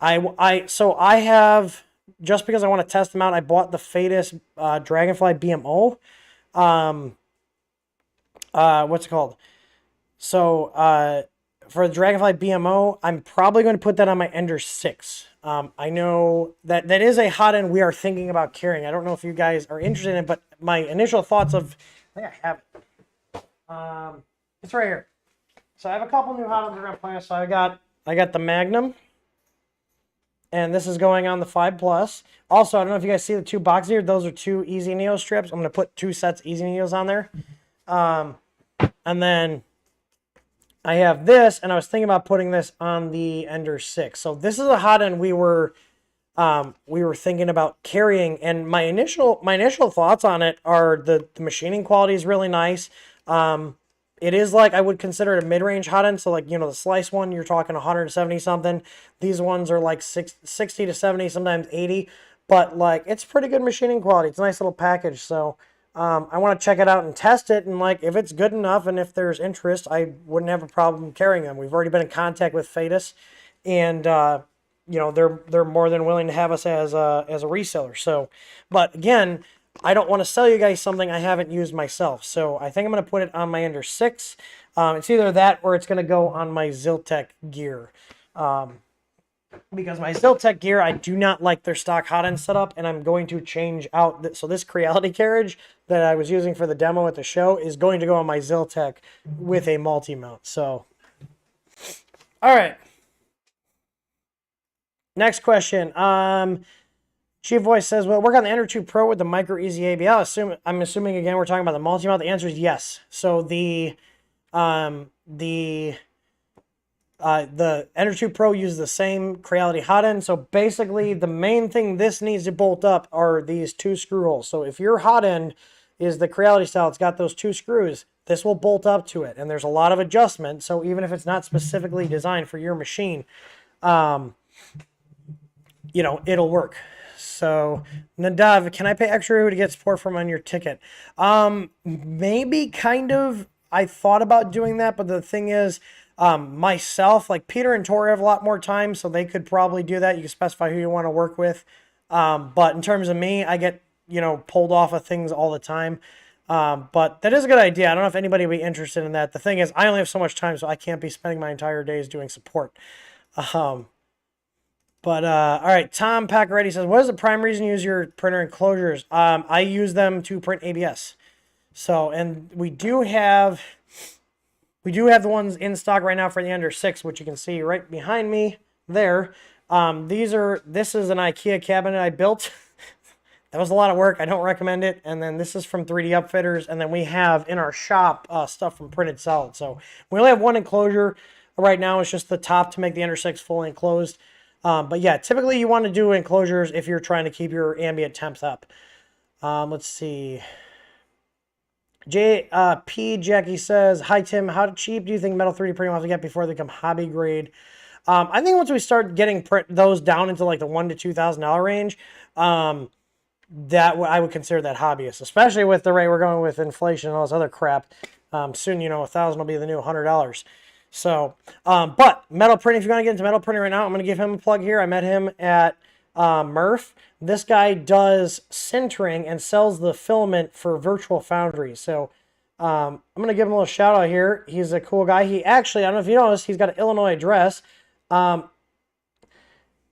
So I have, just because I want to test them out, I bought the Fadis Dragonfly BMO. What's it called? So for the Dragonfly BMO, I'm probably going to put that on my Ender 6. I know that is a hot end we are thinking about carrying. I don't know if you guys are interested in it, but my initial thoughts of, I think I have it. It's right here. So I have a couple new hot ends we're going to play. So I got I got the Magnum, and this is going on the 5 Plus. Also, I don't know if you guys see the 2 boxes here. Those are 2 Easy Neo strips. I'm going to put 2 sets Easy Neos on there. And then I have this, and I was thinking about putting this on the Ender 6. So this is a hot end we were thinking about carrying, and my initial thoughts on it are the machining quality is really nice. It is like I would consider it a mid-range hot end. So like, you know, the slice one, you're talking 170 something. These ones are like 60 to 70, sometimes 80. But like, it's pretty good machining quality. It's a nice little package. So I want to check it out and test it. And like, if it's good enough and if there's interest, I wouldn't have a problem carrying them. We've already been in contact with Fadus, and you know, they're more than willing to have us as a reseller. So, but again, I don't want to sell you guys something I haven't used myself. So I think I'm going to put it on my Ender 6. It's either that or it's going to go on my Ziltech gear. Because my Ziltech gear, I do not like their stock hot end setup, and I'm going to change out. So this Creality carriage that I was using for the demo at the show is going to go on my Ziltech with a multi-mount. So, all right. Next question. Chief Voice says, "Well, work on the Ender 2 Pro with the Micro Easy ABL." I'm assuming again we're talking about the multi-mount. The answer is yes. So the Ender 2 Pro uses the same Creality hot end. So basically, the main thing this needs to bolt up are these 2 screw holes. So if your hot end is the Creality style, it's got those 2 screws. This will bolt up to it, and there's a lot of adjustment. So even if it's not specifically designed for your machine, you know, it'll work. So, Nadav, can I pay extra to get support from on your ticket? Maybe, kind of. I thought about doing that, but the thing is, myself, like Peter and Tori have a lot more time, so they could probably do that. You can specify who you want to work with. But in terms of me, I get, you know, pulled off of things all the time. But that is a good idea. I don't know if anybody would be interested in that. The thing is, I only have so much time, so I can't be spending my entire days doing support. But, all right, Tom Paccaretti says, what is the prime reason you use your printer enclosures? I use them to print ABS. So, and we do have the ones in stock right now for the Ender 6, which you can see right behind me there. This is an IKEA cabinet I built. That was a lot of work. I don't recommend it. And then this is from 3D Upfitters. And then we have in our shop stuff from Printed Solid. So we only have one enclosure right now. It's just the top to make the Ender 6 fully enclosed. But yeah, typically you want to do enclosures if you're trying to keep your ambient temps up. Let's see. Jackie says, hi Tim, how cheap do you think metal 3D printing will have to get before they become hobby grade? I think once we start getting those down into like the $1,000 to $2,000 range, that I would consider that hobbyist, especially with the rate we're going with inflation and all this other crap. Soon, you know, $1,000 will be the new $100. So, but metal printing, if you're going to get into metal printing right now, I'm going to give him a plug here. I met him at Murph. This guy does sintering and sells the filament for Virtual Foundry. So, I'm going to give him a little shout out here. He's a cool guy. He actually, I don't know if you noticed, he's got an Illinois address.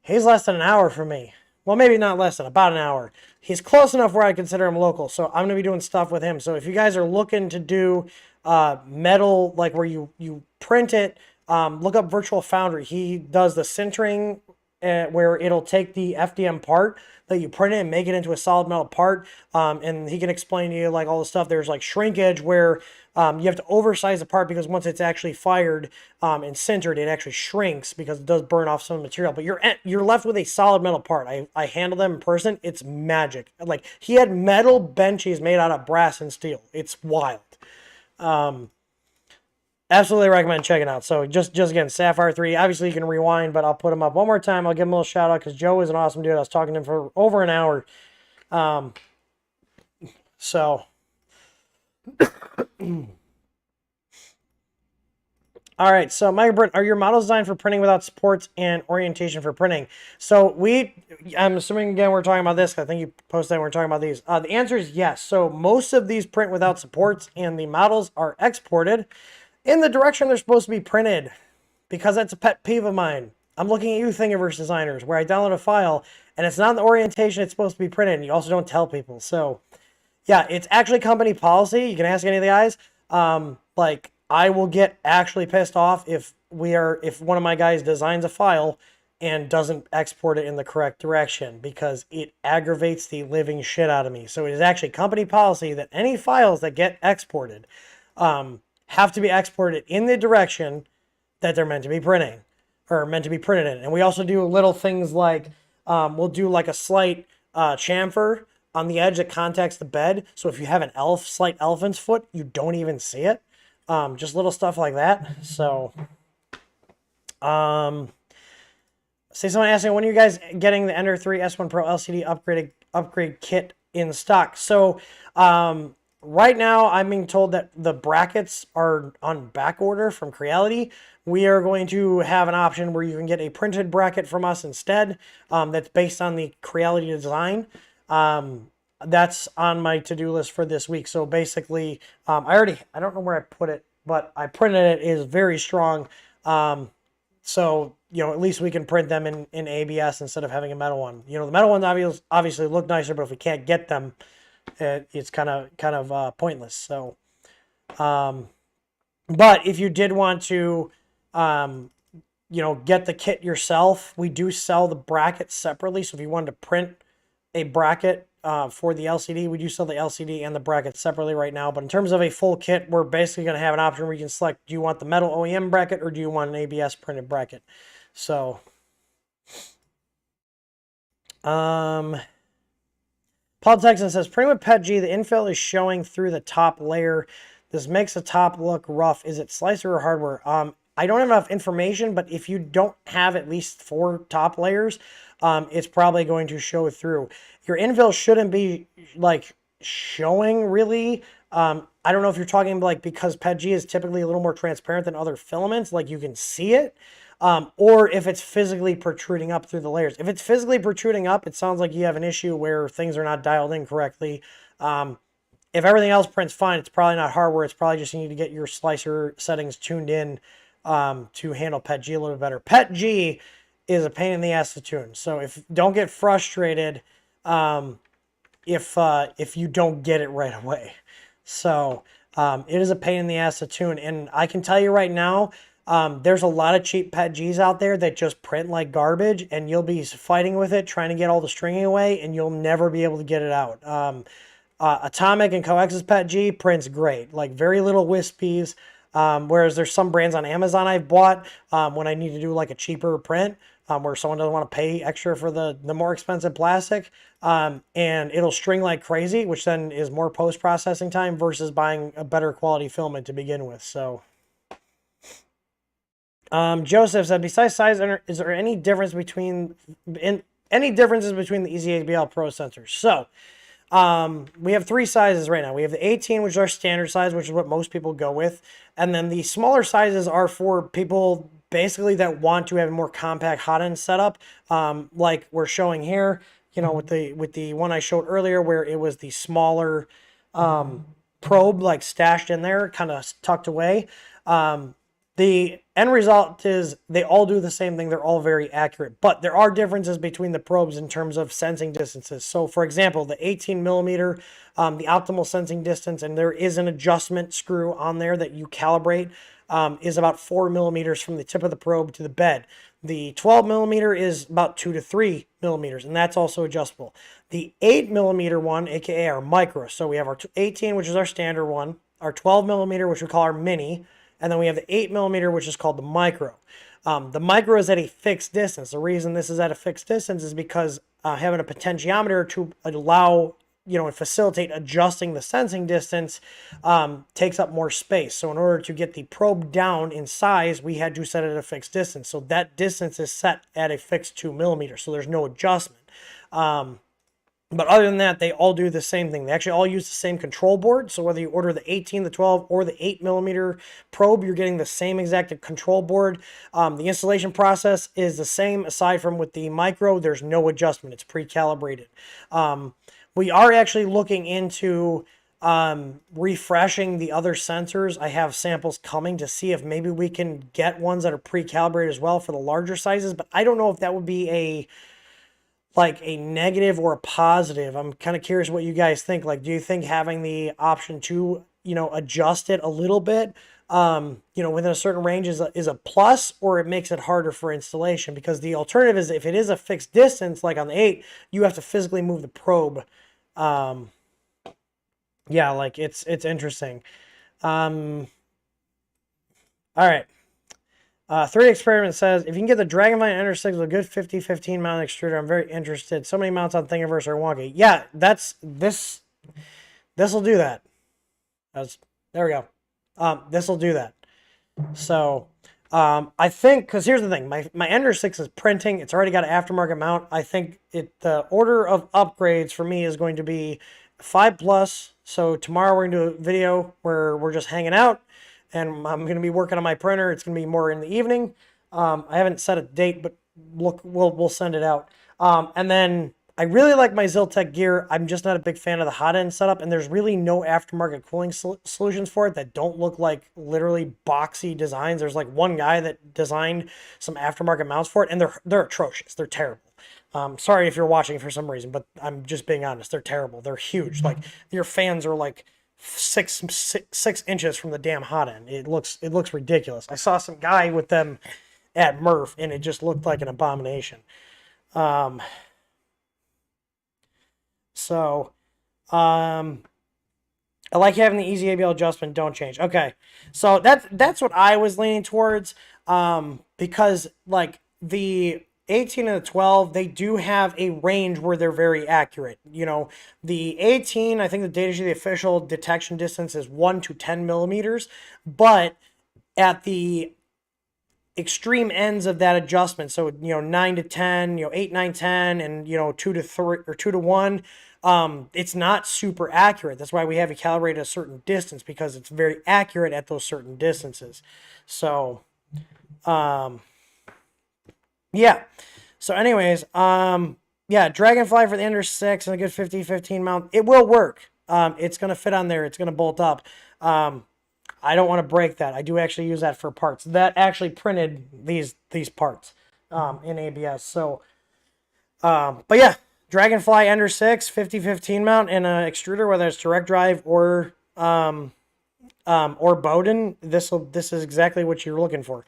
He's less than an hour from me. Well, maybe not less than, about an hour. He's close enough where I consider him local. So I'm going to be doing stuff with him. So if you guys are looking to do metal, like where you print it, look up Virtual Foundry. He does the sintering where it'll take the FDM part that you print it and make it into a solid metal part. And he can explain to you like all the stuff. There's like shrinkage where you have to oversize the part because once it's actually fired and sintered, it actually shrinks because it does burn off some of the material. But you're left with a solid metal part. I handle them in person. It's magic. Like he had metal benches made out of brass and steel. It's wild. Absolutely recommend checking out. So just again, Sapphire 3. Obviously you can rewind, but I'll put him up one more time. I'll give him a little shout out because Joe is an awesome dude. I was talking to him for over an hour. So all right, so Mike Britt, are your models designed for printing without supports and orientation for printing? So I'm assuming again we're talking about this. I think you posted that we're talking about these. The answer is yes. So most of these print without supports, and the models are exported in the direction they're supposed to be printed, because that's a pet peeve of mine. I'm looking at you Thingiverse designers where I download a file and it's not in the orientation it's supposed to be printed, and you also don't tell people. So yeah, it's actually company policy. You can ask any of the guys. Like I will get actually pissed off if if one of my guys designs a file and doesn't export it in the correct direction, because it aggravates the living shit out of me. So it is actually company policy that any files that get exported have to be exported in the direction that they're meant to be printing, or meant to be printed in. And we also do little things like we'll do like a slight chamfer on the edge that contacts the bed. So if you have an slight elephant's foot, you don't even see it. Just little stuff like that. So, say someone asking, when are you guys getting the Ender 3 S1 Pro LCD upgrade kit in stock? So, right now I'm being told that the brackets are on back order from Creality. We are going to have an option where you can get a printed bracket from us instead. That's based on the Creality design. That's on my to-do list for this week. So basically, I don't know where I put it, but I printed it. It is very strong. So, at least we can print them in ABS instead of having a metal one. The metal ones obviously look nicer, but if we can't get them, it's kind of pointless. So, but if you did want to, get the kit yourself, we do sell the bracket separately. So if you wanted to print a bracket for the LCD, we do sell the LCD and the bracket separately right now. But in terms of a full kit, we're basically going to have an option where you can select, do you want the metal OEM bracket or do you want an ABS printed bracket? So, Paul Texan says, printing with PETG, the infill is showing through the top layer. This makes the top look rough. Is it slicer or hardware? I don't have enough information, but if you don't have at least 4 top layers, it's probably going to show through. Your infill shouldn't be like showing really. I don't know if you're talking like because PETG is typically a little more transparent than other filaments, like you can see it, or if it's physically protruding up through the layers. If it's physically protruding up, it sounds like you have an issue where things are not dialed in correctly. If everything else prints fine, it's probably not hardware. It's probably just you need to get your slicer settings tuned in to handle PETG a little bit better. PETG is a pain in the ass to tune. So don't get frustrated if you don't get it right away. So it is a pain in the ass to tune. And I can tell you right now, there's a lot of cheap PETGs out there that just print like garbage, and you'll be fighting with it, trying to get all the stringing away, and you'll never be able to get it out. Atomic and Coex's PETG prints great, like very little wispies. Whereas there's some brands on Amazon I've bought when I need to do like a cheaper print, where someone doesn't want to pay extra for the more expensive plastic, and it'll string like crazy, which then is more post-processing time versus buying a better quality filament to begin with. So, Joseph said, besides size, is there any differences between the EasyABL Pro sensors? So, we have 3 sizes right now. We have the 18, which is our standard size, which is what most people go with. And then the smaller sizes are for people basically that want to have a more compact hot end setup. Like we're showing here, with the one I showed earlier where it was the smaller probe like stashed in there, kind of tucked away. The end result is they all do the same thing. They're all very accurate, but there are differences between the probes in terms of sensing distances. So for example, the 18 millimeter, the optimal sensing distance, and there is an adjustment screw on there that you calibrate, is about 4 millimeters from the tip of the probe to the bed. The 12 millimeter is about 2 to 3 millimeters, and that's also adjustable. The 8 millimeter one, aka our micro. So we have our 18, which is our standard one, our 12 millimeter, which we call our mini, and then we have the 8 millimeter, which is called the micro. The micro is at a fixed distance. The reason this is at a fixed distance is because having a potentiometer to allow, and facilitate adjusting the sensing distance takes up more space. So in order to get the probe down in size, we had to set it at a fixed distance. So that distance is set at a fixed 2 millimeters. So there's no adjustment. But other than that, they all do the same thing. They actually all use the same control board. So whether you order the 18, the 12, or the 8 millimeter probe, you're getting the same exact control board. The installation process is the same. Aside from with the micro, there's no adjustment. It's pre-calibrated. We are actually looking into refreshing the other sensors. I have samples coming to see if maybe we can get ones that are pre-calibrated as well for the larger sizes. But I don't know if that would be a negative or a positive. I'm kind of curious what you guys think. Like, do you think having the option to, adjust it a little bit within a certain range is a plus, or it makes it harder for installation, because the alternative is if it is a fixed distance, like on the 8, you have to physically move the probe. Yeah, like it's interesting. All right. 3 Experiment says, if you can get the Dragonfly Ender 6 with a good 50-15 mount extruder, I'm very interested. So many mounts on Thingiverse are wonky. Yeah, this will do that. There we go. This will do that. So, I think, because here's the thing, my Ender 6 is printing. It's already got an aftermarket mount. I think the order of upgrades for me is going to be 5+. So tomorrow we're going to do a video where we're just hanging out, and I'm going to be working on my printer. It's going to be more in the evening. I haven't set a date, but look, we'll send it out. And then I really like my Ziltech gear. I'm just not a big fan of the hot end setup, and there's really no aftermarket cooling solutions for it that don't look like literally boxy designs. There's like one guy that designed some aftermarket mounts for it, and they're atrocious. They're terrible. Sorry if you're watching for some reason, but I'm just being honest. They're terrible. They're huge. Like, your fans are like six inches from the damn hot end. It looks ridiculous. I saw some guy with them at Murph, and it just looked like an abomination. So, I like having the easy ABL adjustment. Don't change. Okay, so that's what I was leaning towards. Because like the 18 and the 12, they do have a range where they're very accurate. The 18, I think the data sheet, the official detection distance is 1 to 10 millimeters, but at the extreme ends of that adjustment, so 9 to 10, 8, 9, 10, and 2 to 3 or 2 to 1, it's not super accurate. That's why we have it calibrated at a certain distance, because it's very accurate at those certain distances. So yeah. So anyways, yeah, Dragonfly for the Ender 6 and a good 50-15 mount. It will work. It's going to fit on there. It's going to bolt up. I don't want to break that. I do actually use that for parts. That actually printed these parts in ABS. So, but yeah, Dragonfly Ender 6, 50-15 mount, and an extruder, whether it's direct drive or Bowden. This is exactly what you're looking for.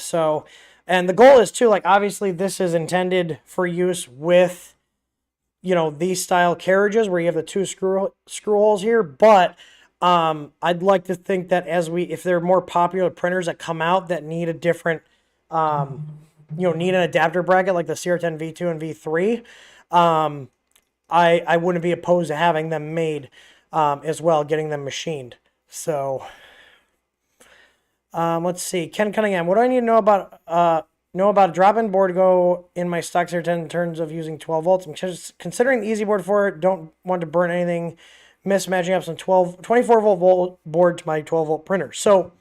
So, and the goal is too, like, obviously this is intended for use with, these style carriages where you have the 2 screw holes here, but I'd like to think that if there are more popular printers that come out that need a different, need an adapter bracket like the CR10 V2 and V3, I wouldn't be opposed to having them made as well, getting them machined. So, let's see. Ken Cunningham, what do I need to know about a drop-in board to go in my stock CR10 in terms of using 12 volts? I'm just considering the easy board for it. Don't want to burn anything. Mismatching up some 24 volt board to my 12 volt printer. So,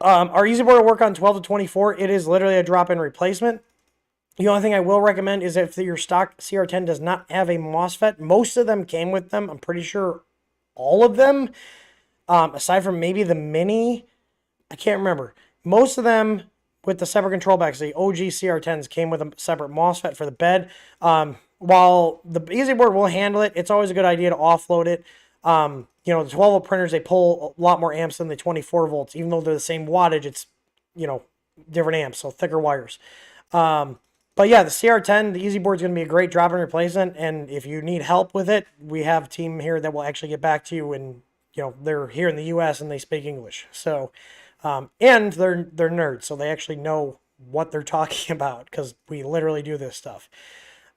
our easy board will work on 12 to 24. It is literally a drop-in replacement. The only thing I will recommend is if your stock CR10 does not have a MOSFET. Most of them came with them. I'm pretty sure all of them, aside from maybe the Mini, I can't remember. Most of them with the separate control backs, the OG CR10s came with a separate MOSFET for the bed. While the easy board will handle it, it's always a good idea to offload it. The 12 volt printers, they pull a lot more amps than the 24 volts, even though they're the same wattage. It's, different amps, so thicker wires. But yeah, the CR10, the easy board is going to be a great drop-in replacement. And if you need help with it, we have a team here that will actually get back to you. And they're here in the U.S. and they speak English. So, and they're nerds, so they actually know what they're talking about, because we literally do this stuff.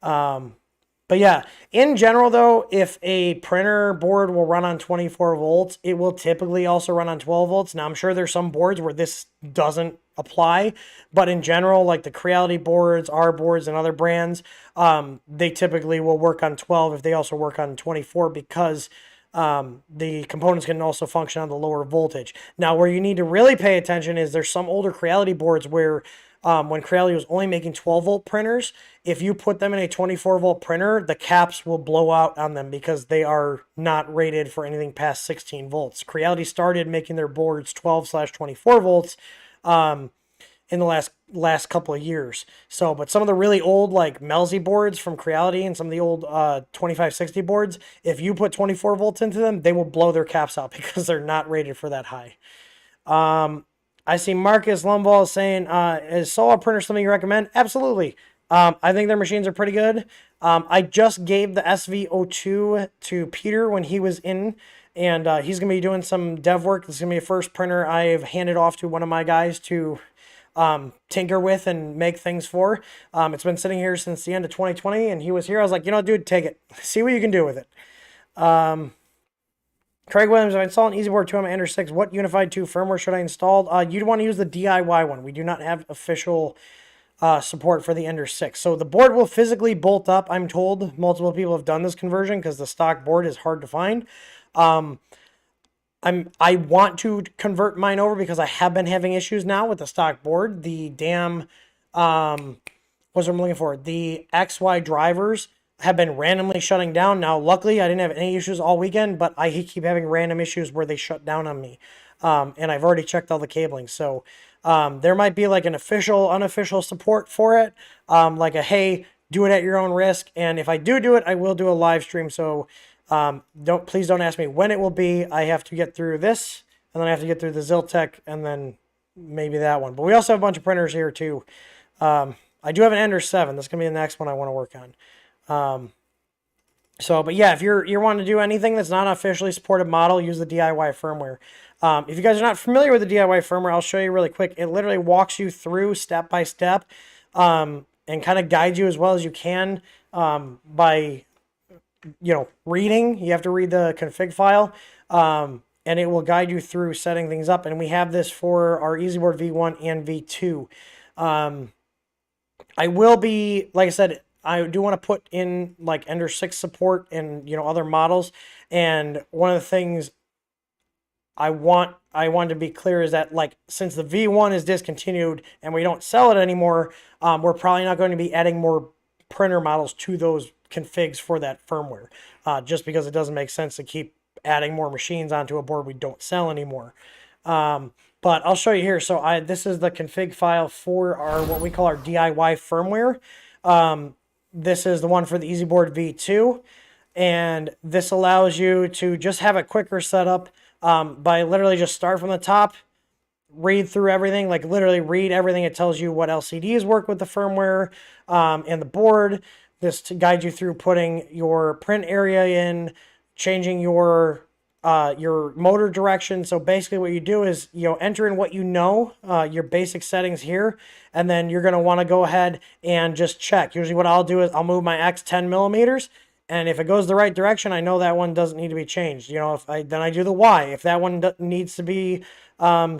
But yeah, in general though, if a printer board will run on 24 volts, it will typically also run on 12 volts. Now, I'm sure there's some boards where this doesn't apply, but in general, like the Creality boards, our boards, and other brands, they typically will work on 12 if they also work on 24, because the components can also function on the lower voltage. Now, where you need to really pay attention is there's some older Creality boards where when Creality was only making 12 volt printers, if you put them in a 24 volt printer, the caps will blow out on them because they are not rated for anything past 16 volts. Creality started making their boards 12/24 volts in the last couple of years. So, but some of the really old like Melzi boards from Creality and some of the old 2560 boards, if you put 24 volts into them, they will blow their caps out because they're not rated for that high. I see Marcus Lumball saying, is solar printer something you recommend? Absolutely. I think their machines are pretty good. I just gave the SV02 to Peter when he was in, and he's going to be doing some dev work. This is going to be the first printer I've handed off to one of my guys to tinker with and make things for. It's been sitting here since the end of 2020, and he was here. I was like, dude, take it. See what you can do with it. Craig Williams, if I install an EasyBoard 2 on my Ender 6, what Unified 2 firmware should I install? You'd want to use the DIY one. We do not have official support for the Ender 6. So the board will physically bolt up, I'm told. Multiple people have done this conversion because the stock board is hard to find. I want to convert mine over because I have been having issues now with the stock board. The damn, what's what I'm looking for? The XY drivers have been randomly shutting down. Now, luckily, I didn't have any issues all weekend, but I keep having random issues where they shut down on me. And I've already checked all the cabling. So there might be like an official, unofficial support for it. Like a, hey, do it at your own risk. And if I do it, I will do a live stream. So please don't ask me when it will be. I have to get through this, and then I have to get through the Ziltech, and then maybe that one. But we also have a bunch of printers here too. I do have an Ender 7. That's going to be the next one I want to work on. But yeah, if you're wanting to do anything that's not an officially supported model, use the DIY firmware. If you guys are not familiar with the DIY firmware, I'll show you really quick. It literally walks you through step by step, and kind of guides you as well as you can, by, reading. You have to read the config file, and it will guide you through setting things up. And we have this for our EasyBoard V1 and V2. I will be, like I said, I do want to put in like Ender 6 support and other models. And one of the things I want to be clear is that, like, since the V1 is discontinued and we don't sell it anymore, we're probably not going to be adding more printer models to those configs for that firmware, just because it doesn't make sense to keep adding more machines onto a board we don't sell anymore. But I'll show you here. So this is the config file for our what we call our DIY firmware. This is the one for the EasyBoard V2, and this allows you to just have a quicker setup by literally just start from the top, read through everything, like literally read everything. It tells you what LCDs work with the firmware and the board. This to guide you through putting your print area in, changing your motor direction. So basically what you do is, enter in what your basic settings here, and then you're going to want to go ahead and just check. Usually what I'll do is I'll move my X 10 millimeters, and if it goes the right direction, I know that one doesn't need to be changed. Then I do the Y. If that one needs to be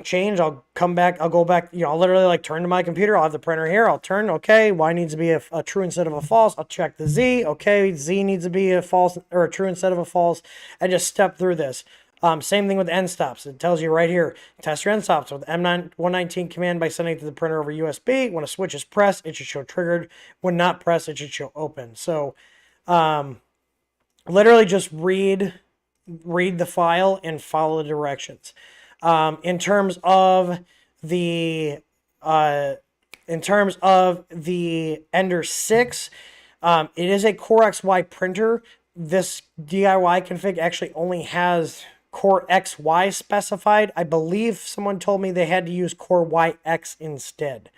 changed, I'll come back, I'll go back, I'll literally turn to my computer, I'll have the printer here, I'll turn, okay, Y needs to be a true instead of a false, I'll check the Z, okay, Z needs to be a false or a true instead of a false, and just step through this. Same thing with end stops. It tells you right here, test your end stops with M119 command by sending it to the printer over USB. When a switch is pressed, it should show triggered. When not pressed, it should show open. So literally just read the file and follow the directions. In terms of the Ender 6, it is a Core XY printer. This DIY config actually only has Core XY specified. I believe someone told me they had to use Core YX instead.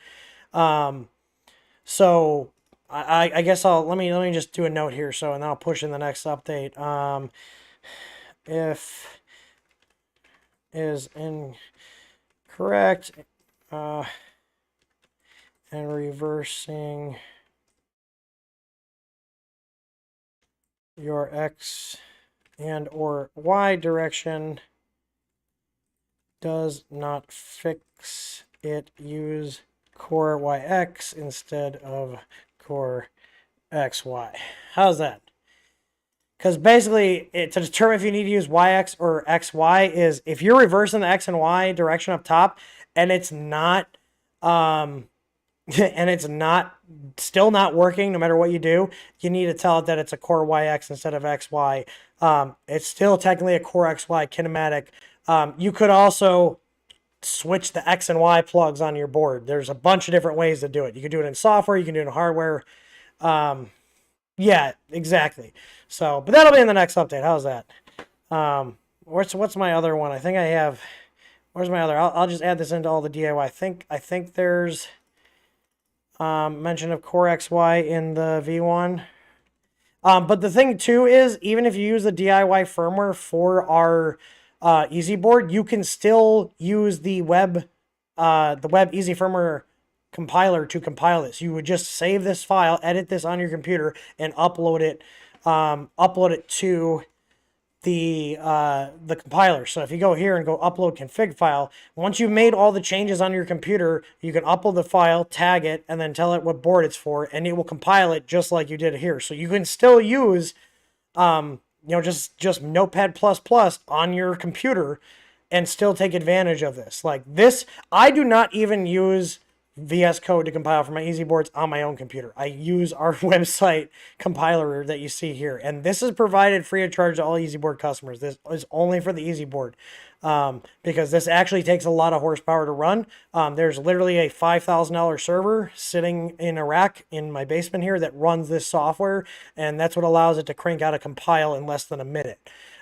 So I guess let me just do a note here. So, and then I'll push in the next update. If is incorrect, and reversing your X and or Y direction does not fix it. Use Core YX instead of Core XY. How's that? Because basically, to determine if you need to use YX or XY is if you're reversing the X and Y direction up top, and it's not, still not working no matter what you do, you need to tell it that it's a Core YX instead of XY. It's still technically a Core XY kinematic. You could also switch the X and Y plugs on your board. There's a bunch of different ways to do it. You can do it in software, you can do it in hardware. Yeah, exactly. So, but that'll be in the next update. How's that? What's my other one? I think I have. Where's my other? I'll just add this into all the DIY. I think there's mention of Core XY in the V1. But the thing too is, even if you use the DIY firmware for our Easy board, you can still use the web Easy firmware compiler to compile this. You would just save this file, edit this on your computer, and upload it to the compiler. So if you go here and go upload config file, once you've made all the changes on your computer, you can upload the file, tag it, and then tell it what board it's for, and it will compile it just like you did here. So you can still use just Notepad++ on your computer and still take advantage of this. Like this, I do not even use VS Code to compile for my Easy boards on my own computer. I use our website compiler that you see here, and this is provided free of charge to all Easy board customers. This is only for the Easy board because this actually takes a lot of horsepower to run. There's literally a $5,000 server sitting in a rack in my basement here that runs this software, and that's what allows it to crank out a compile in less than a minute.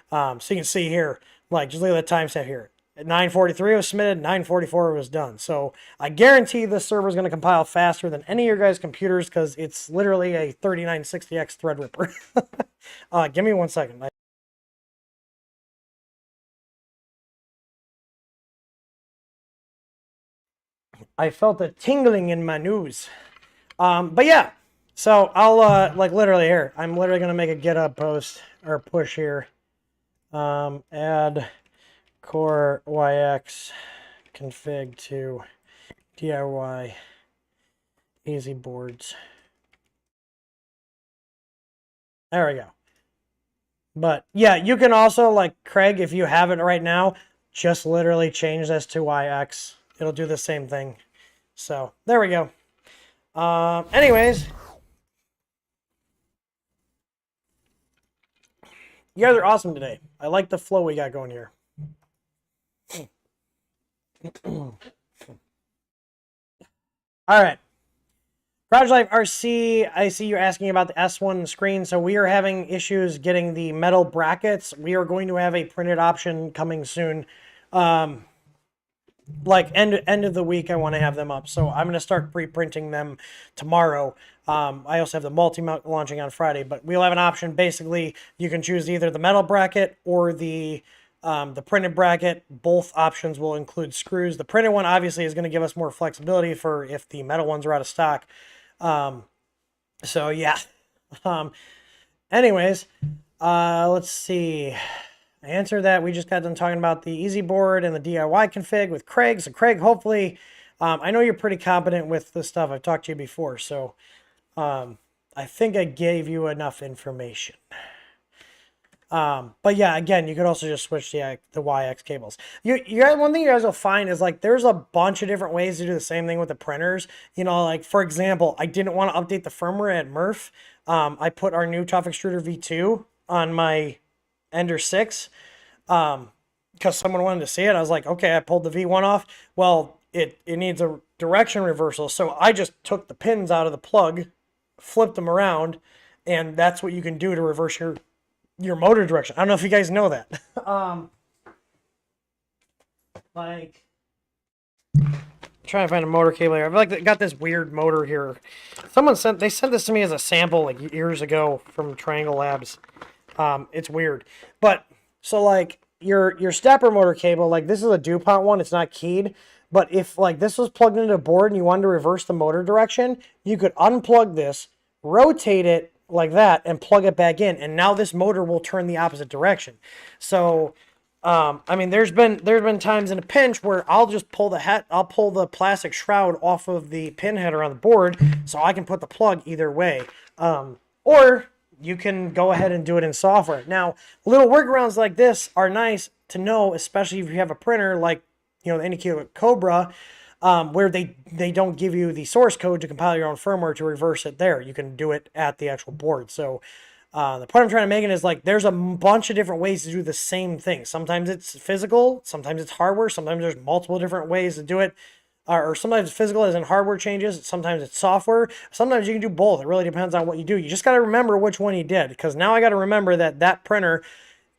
So you can see here, like, just look at the timestamp here. At 9:43 it was submitted, 9:44 it was done. So I guarantee this server is going to compile faster than any of your guys' computers because it's literally a 3960X Threadripper. Give me 1 second. I felt a tingling in my nose. But yeah, so I'll like literally here. I'm literally going to make a GitHub post or push here. Add Core YX config to DIY Easy boards. There we go. But yeah, you can also, like Craig, if you have it right now, just literally change this to YX. It'll do the same thing. So there we go. Anyways, you guys are awesome today. I like the flow we got going here. All right. Garage Life RC, I see you're asking about the S1 screen. So we are having issues getting the metal brackets. We are going to have a printed option coming soon. Like end of the week, I want to have them up. So I'm going to start pre-printing them tomorrow. I also have the multi-mount launching on Friday, but we'll have an option. Basically, you can choose either the metal bracket or the printed bracket. Both options will include screws. The printed one obviously is going to give us more flexibility for if the metal ones are out of stock. So yeah. Anyways, let's see. I answered that. We just got done talking about the Easy board and the DIY config with Craig. So Craig, hopefully, I know you're pretty competent with this stuff. I've talked to you before, so I think I gave you enough information. But yeah, again, you could also just switch the YX cables. You guys, one thing you guys will find is like there's a bunch of different ways to do the same thing with the printers. You know, like for example, I didn't want to update the firmware at Murph. I put our new Tough Extruder V2 on my Ender 6 because someone wanted to see it. I was like, okay, I pulled the V1 off. Well, it needs a direction reversal, so I just took the pins out of the plug, flipped them around, and that's what you can do to reverse your motor direction. I don't know if you guys know that. Like, trying to find a motor cable here. I feel like they got this weird motor here. They sent this to me as a sample like years ago from Triangle Labs. It's weird, but so like your stepper motor cable, like this is a DuPont one. It's not keyed, but if like this was plugged into a board and you wanted to reverse the motor direction, you could unplug this, rotate it like that, and plug it back in, and now this motor will turn the opposite direction. So, I mean, there's been times in a pinch where I'll just pull the plastic shroud off of the pin header on the board, so I can put the plug either way. Or you can go ahead and do it in software. Now, little workarounds like this are nice to know, especially if you have a printer like, you know, the Anycubic Cobra, where they don't give you the source code to compile your own firmware to reverse it there. You can do it at the actual board. So The point I'm trying to make it is like there's a bunch of different ways to do the same thing. Sometimes it's physical, sometimes it's hardware, sometimes there's multiple different ways to do it. Or sometimes it's physical as in hardware changes, sometimes it's software, sometimes you can do both. It really depends on what you do. You just got to remember which one you did, because now I got to remember that that printer,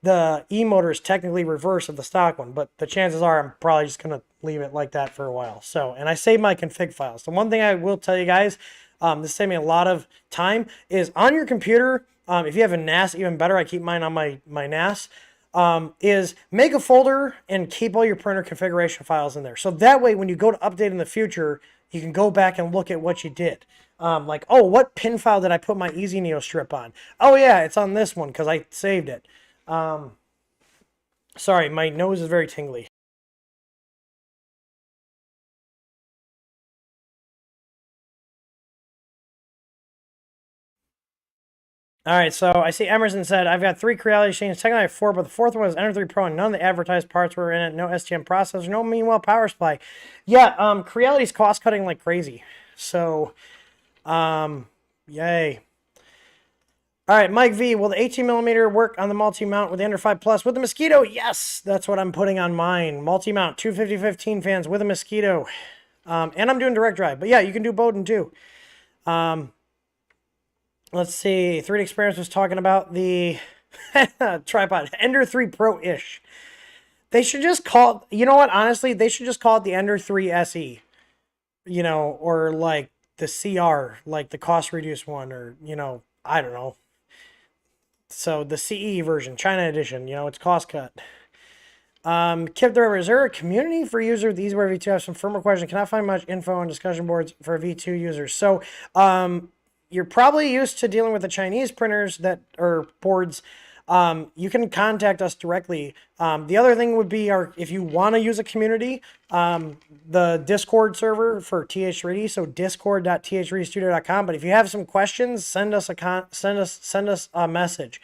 the e-motor is technically reverse of the stock one, but the chances are I'm probably just going to leave it like that for a while. So, and I saved my config files. The one thing I will tell you guys, this saved me a lot of time, is on your computer, if you have a NAS, even better, I keep mine on my NAS, is make a folder and keep all your printer configuration files in there. So that way, when you go to update in the future, you can go back and look at what you did. Like, oh, what pin file did I put my EasyNeo strip on? Oh yeah, it's on this one because I saved it. Sorry, my nose is very tingly. All right, so I see Emerson said, I've got 3 Creality machines. Technically I have 4, but the 4th one is Ender 3 Pro, and none of the advertised parts were in it. No STM processor, no Meanwhile power supply. Yeah, Creality's cost-cutting like crazy. So, yay. All right, Mike V, will the 18mm work on the multi-mount with the Ender 5 Plus with the Mosquito? Yes, that's what I'm putting on mine. Multi-mount, 250/15 fans with a Mosquito. And I'm doing direct drive. But yeah, you can do Bowden too. Let's see. 3D Experience was talking about the tripod. Ender 3 Pro-ish. They should just call it, you know what, honestly, they should just call it the Ender 3 SE. You know, or like the CR, like the cost-reduced one, or, you know, I don't know. So the CE version, China edition, you know, it's cost cut. Kip the River, is there a community for users with EasyWare V2? I have some firmware questions. Cannot find much info on discussion boards for V2 users. So, you're probably used to dealing with the Chinese printers that or boards. You can contact us directly. The other thing would be if you want to use a community, the Discord server for TH3D, so discord.th3dstudio.com. But if you have some questions, send us a message.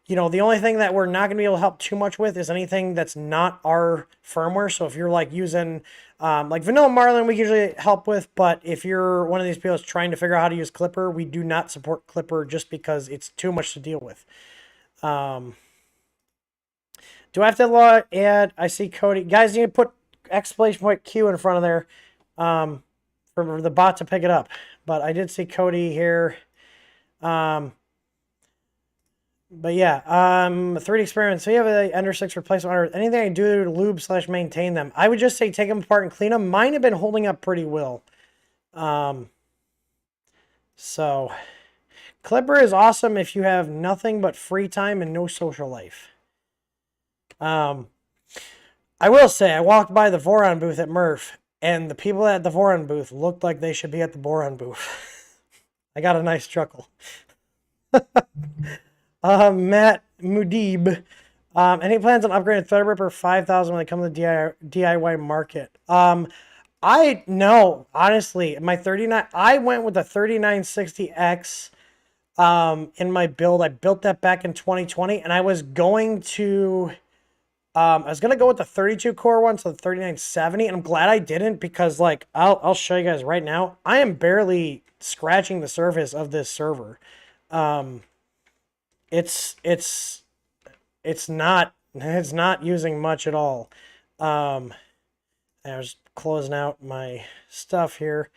You know, the only thing that we're not going to be able to help too much with is anything that's not our firmware. So if you're like using like Vanilla Marlin, we usually help with, but if you're one of these people that's trying to figure out how to use Clipper, we do not support Clipper just because it's too much to deal with. Do I have to add? I see Cody. Guys, you need to put exclamation point Q in front of there for the bot to pick it up. But I did see Cody here. But yeah, 3D Experiments. So you have an Ender 6 replacement order. Anything I do to lube / maintain them? I would just say take them apart and clean them. Mine have been holding up pretty well. So Clipper is awesome if you have nothing but free time and no social life. I will say, I walked by the Voron booth at Murph, and the people at the Voron booth looked like they should be at the Boron booth. I got a nice chuckle. Matt Mudib. Any plans on upgrading Threadripper 5000 when they come to the DIY market? I know, honestly, my 39, I went with the 3960X in my build. I built that back in 2020, and I was going to go with the 32 core one, so the 3970, and I'm glad I didn't, because like I'll show you guys right now. I am barely scratching the surface of this server. It's not using much at all. I was closing out my stuff here.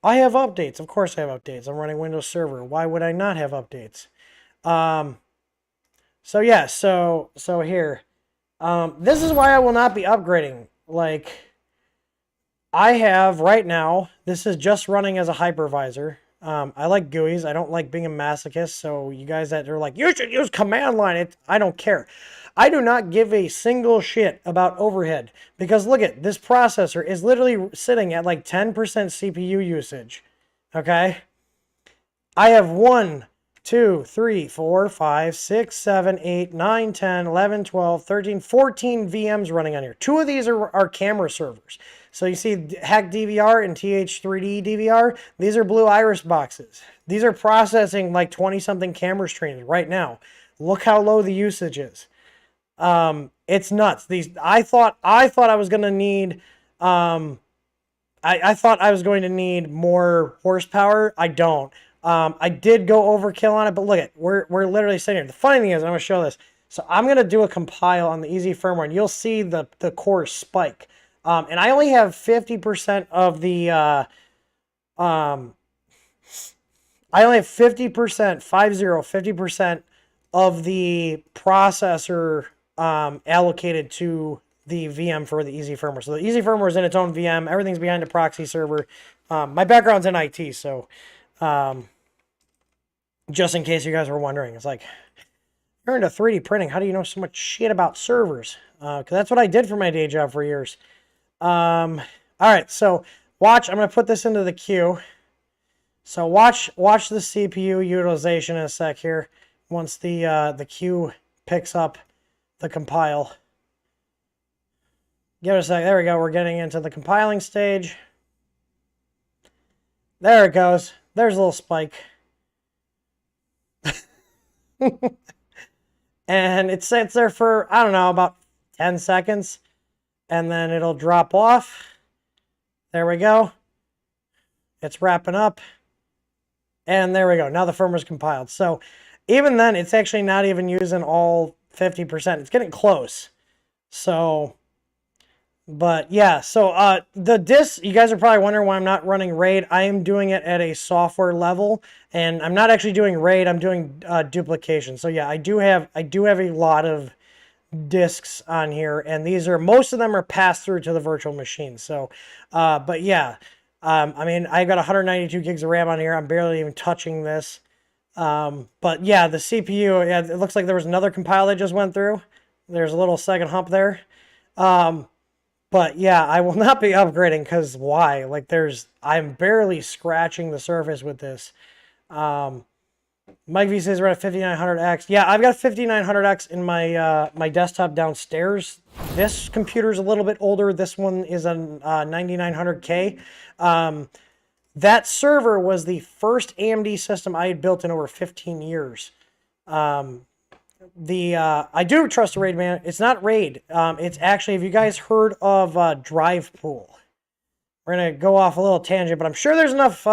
I have updates. Of course I have updates. I'm running Windows Server. Why would I not have updates? So yeah, so here. This is why I will not be upgrading. Like, I have right now, this is just running as a hypervisor. I like GUIs. I don't like being a masochist. So you guys that are like, you should use command line, I don't care. I do not give a single shit about overhead, because look at this processor is literally sitting at like 10% CPU usage. Okay. I have 1, 2, 3, 4, 5, 6, 7, 8, 9, 10, 11, 12, 13, 14 VMs running on here. 2 of these are camera servers. So you see Hack DVR and TH3D DVR. These are Blue Iris boxes. These are processing like 20-something camera streams right now. Look how low the usage is. It's nuts. I thought I was going to need I thought I was going to need more horsepower. I don't. I did go overkill on it, but look at we're literally sitting here. The funny thing is, I'm gonna show this. So I'm gonna do a compile on the easy firmware, and you'll see the core spike. And I only have 50% of the I only have 50%, 50% of the processor allocated to the VM for the easy firmware. So the easy firmware is in its own VM. Everything's behind a proxy server. My background's in IT, so just in case you guys were wondering, it's like, you're into 3D printing. How do you know so much shit about servers? Because that's what I did for my day job for years. All right, so watch. I'm going to put this into the queue. So watch the CPU utilization in a sec here. Once the queue picks up the compile. Give it a sec. There we go. We're getting into the compiling stage. There it goes. There's a little spike. And it sits there for, I don't know, about 10 seconds. And then it'll drop off. There we go. It's wrapping up. And there we go. Now the firmware's compiled. So even then, it's actually not even using all 50%. It's getting close. So, but yeah. So the disk, you guys are probably wondering why I'm not running RAID. I am doing it at a software level. And I'm not actually doing RAID. I'm doing duplication. So yeah, I do have a lot of disks on here. And most of them are passed through to the virtual machine. So, but yeah. I mean, I got 192 gigs of RAM on here. I'm barely even touching this. But yeah, the CPU, yeah, it looks like there was another compile that just went through. There's a little second hump there. But yeah, I will not be upgrading because why? Like I'm barely scratching the surface with this. Mike V says we're at 5900X. Yeah, I've got 5900X in my my desktop downstairs. This computer's a little bit older. This one is a 9900K. That server was the first AMD system I had built in over 15 years. I do trust RAID, man. It's not RAID. It's actually, have you guys heard of Drive Pool? We're going to go off a little tangent, but I'm sure there's enough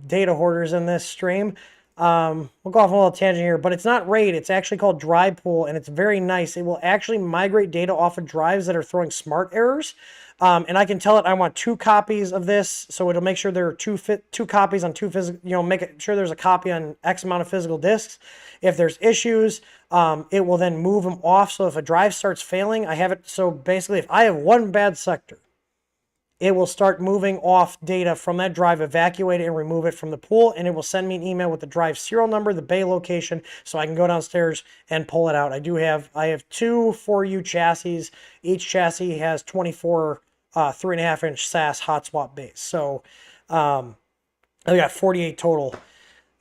data hoarders in this stream. We'll go off a little tangent here, but it's not RAID. It's actually called Drive Pool, and it's very nice. It will actually migrate data off of drives that are throwing smart errors. And I can tell it I want 2 copies of this, so it'll make sure there are two copies on 2 physical, make it sure there's a copy on X amount of physical disks. If there's issues, it will then move them off. So if a drive starts failing, I have it. So basically, if I have one bad sector, it will start moving off data from that drive, evacuate it, and remove it from the pool, and it will send me an email with the drive serial number, the bay location, so I can go downstairs and pull it out. I have 2 4U chassis. Each chassis has 24 3.5-inch SAS hot swap bays. So I got 48 total.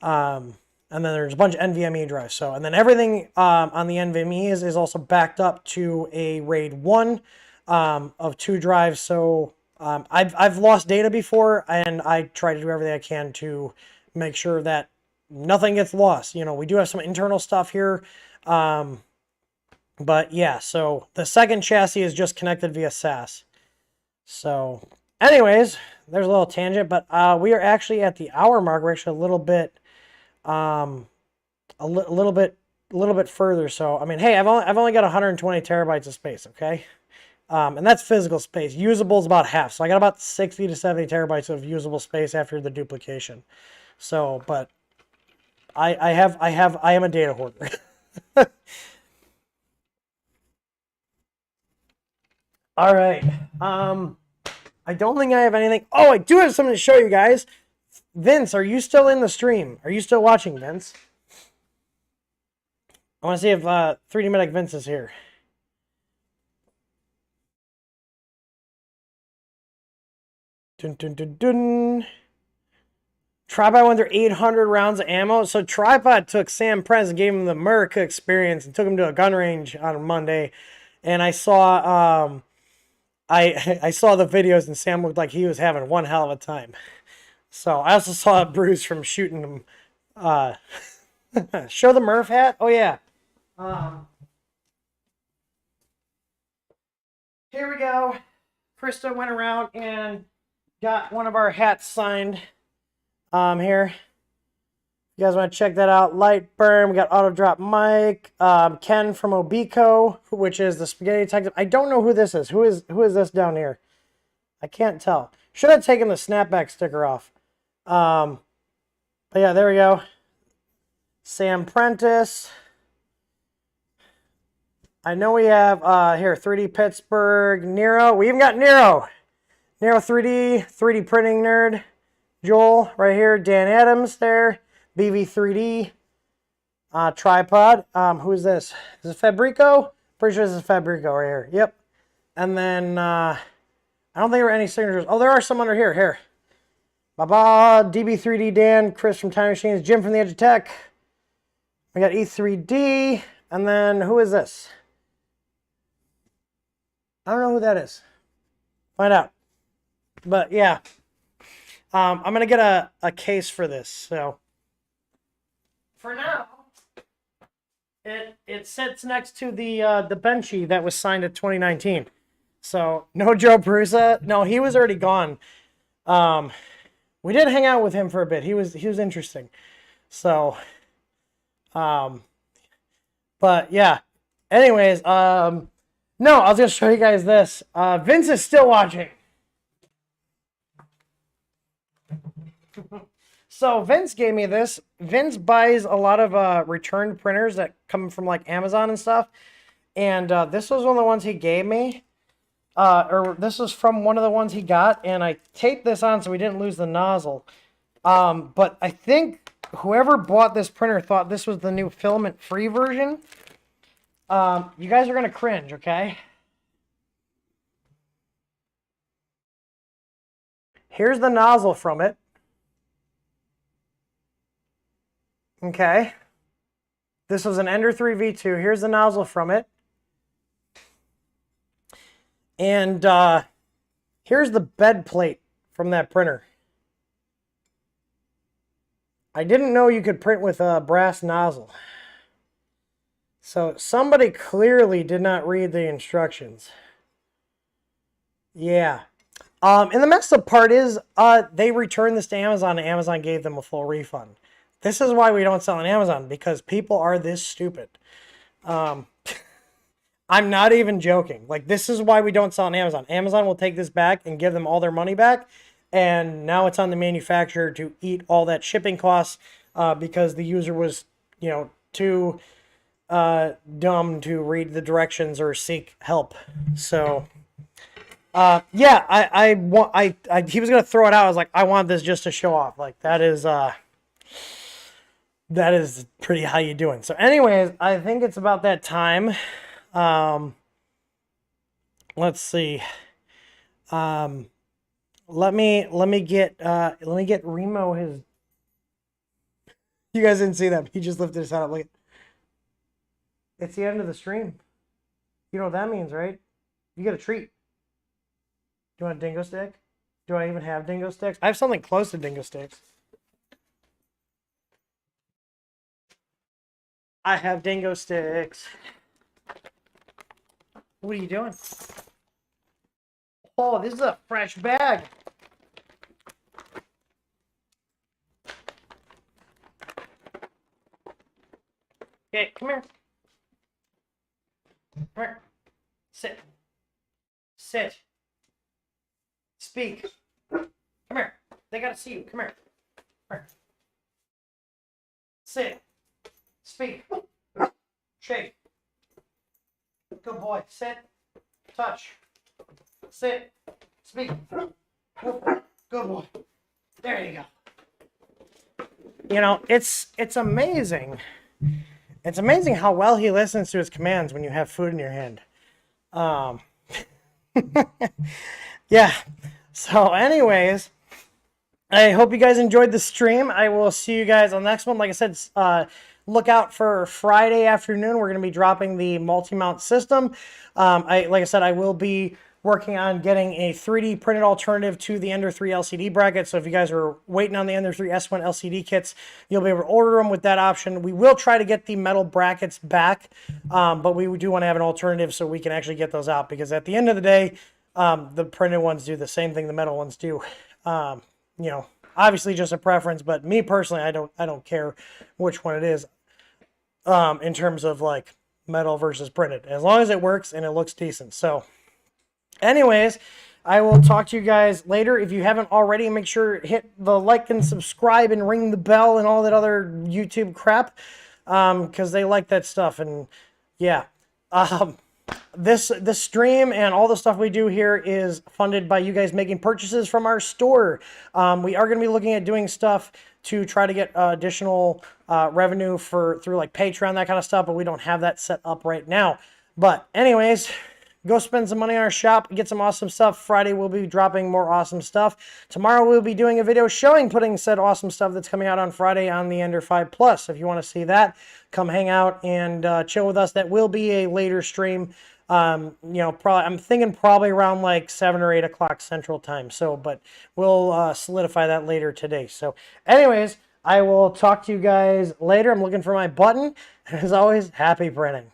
And then there's a bunch of NVMe drives. So, and then everything on the NVMe is also backed up to a RAID 1 of 2 drives. So I've lost data before, and I try to do everything I can to make sure that nothing gets lost. We do have some internal stuff here. But yeah, so the second chassis is just connected via SAS. So anyways, there's a little tangent, but we are actually at the hour mark. We're actually a little bit further. So I mean, hey, I've only got 120 terabytes of space, okay? And that's physical space. Usable is about half. So I got about 60 to 70 terabytes of usable space after the duplication. So, but I am a data hoarder. All right. I don't think I have anything. Oh, I do have something to show you guys. Vince, are you still in the stream? Are you still watching, Vince? I want to see if 3D Medic Vince is here. Dun, dun, dun, dun. Tripod went through 800 rounds of ammo. So Tripod took Sam Prez and gave him the America experience and took him to a gun range on Monday. And I saw I saw the videos, and Sam looked like he was having one hell of a time. So I also saw a bruise from shooting him. Show the Murph hat. Oh yeah. Here we go. Krista went around and got one of our hats signed. Here. You guys want to check that out? Light burn. We got auto drop mic. Ken from Obico, which is the spaghetti detective. I don't know who this is. Who is this down here? I can't tell. Should have taken the snapback sticker off. But yeah, there we go. Sam Prentice. I know we have here 3D Pittsburgh, Nero. We even got Nero. Nero 3D printing nerd. Joel right here. Dan Adams there. BV3D. Tripod. Who is this? Is it Fabrico? Pretty sure this is Fabrico right here. Yep. And then I don't think there are any signatures. Oh, there are some under here. Here. Baba, DB3D Dan, Chris from Time Machines, Jim from the Edge of Tech. We got E3D. And then who is this? I don't know who that is. Find out. But yeah. I'm going to get a case for this. So for now, it sits next to the Benchy that was signed at 2019. So no Joe Prusa. No, he was already gone. We did hang out with him for a bit. He was interesting. So but yeah. Anyways, no, I'll just show you guys this. Vince is still watching. So Vince gave me this. Vince buys a lot of returned printers that come from like Amazon and stuff. And this was one of the ones he gave me. Or this was from one of the ones he got. And I taped this on so we didn't lose the nozzle. But I think whoever bought this printer thought this was the new filament-free version. You guys are going to cringe, okay? Here's the nozzle from it. Okay. This was an Ender 3 V2. Here's the nozzle from it. And here's the bed plate from that printer. I didn't know you could print with a brass nozzle. So somebody clearly did not read the instructions. Yeah. And the messed up part is they returned this to Amazon and Amazon gave them a full refund. This is why we don't sell on Amazon, because people are this stupid. I'm not even joking. Like, this is why we don't sell on Amazon. Amazon will take this back and give them all their money back. And now it's on the manufacturer to eat all that shipping costs because the user was, you know, too dumb to read the directions or seek help. So, yeah, he was going to throw it out. I was like, I want this just to show off. Like, that is pretty how you doing. So anyways, I think it's about that time. Let's see. Let me get Remo his. You guys didn't see that. He just lifted his hand up. Look. It's the end of the stream. You know what that means, right? You get a treat. Do you want a dingo stick? Do I even have dingo sticks? I have something close to dingo sticks. I have dingo sticks. What are you doing? Oh, this is a fresh bag. Okay, come here. Come here. Sit. Sit. Speak. Come here. They gotta see you. Come here. Come here. Sit. Speak. Shake. Good boy. Sit. Touch. Sit. Speak. Good boy. There you go. You know, it's amazing. It's amazing how well he listens to his commands when you have food in your hand. Yeah. So anyways, I hope you guys enjoyed the stream. I will see you guys on the next one. Like I said, look out for Friday afternoon. We're going to be dropping the multi-mount system. Like I said, I will be working on getting a 3D printed alternative to the Ender 3 LCD bracket. So if you guys are waiting on the Ender 3 S1 LCD kits, you'll be able to order them with that option. We will try to get the metal brackets back, but we do want to have an alternative so we can actually get those out, because at the end of the day, the printed ones do the same thing the metal ones do. You know, obviously just a preference, but me personally, I don't care which one it is, in terms of like metal versus printed, as long as it works and it looks decent. So anyways, I will talk to you guys later. If you haven't already, make sure hit the like and subscribe and ring the bell and all that other YouTube crap, because they like that stuff. And yeah, this stream and all the stuff we do here is funded by you guys making purchases from our store. We are going to be looking at doing stuff to try to get additional revenue through like Patreon, that kind of stuff, but we don't have that set up right now. But anyways, go spend some money on our shop, get some awesome stuff. Friday we'll be dropping more awesome stuff. Tomorrow we'll be doing a video putting said awesome stuff that's coming out on Friday on the Ender 5 Plus. If you want to see that, come hang out and chill with us. That will be a later stream. You know, probably I'm thinking probably around like 7 or 8 o'clock Central Time. So, but we'll solidify that later today. So, anyways, I will talk to you guys later. I'm looking for my button. As always, happy printing.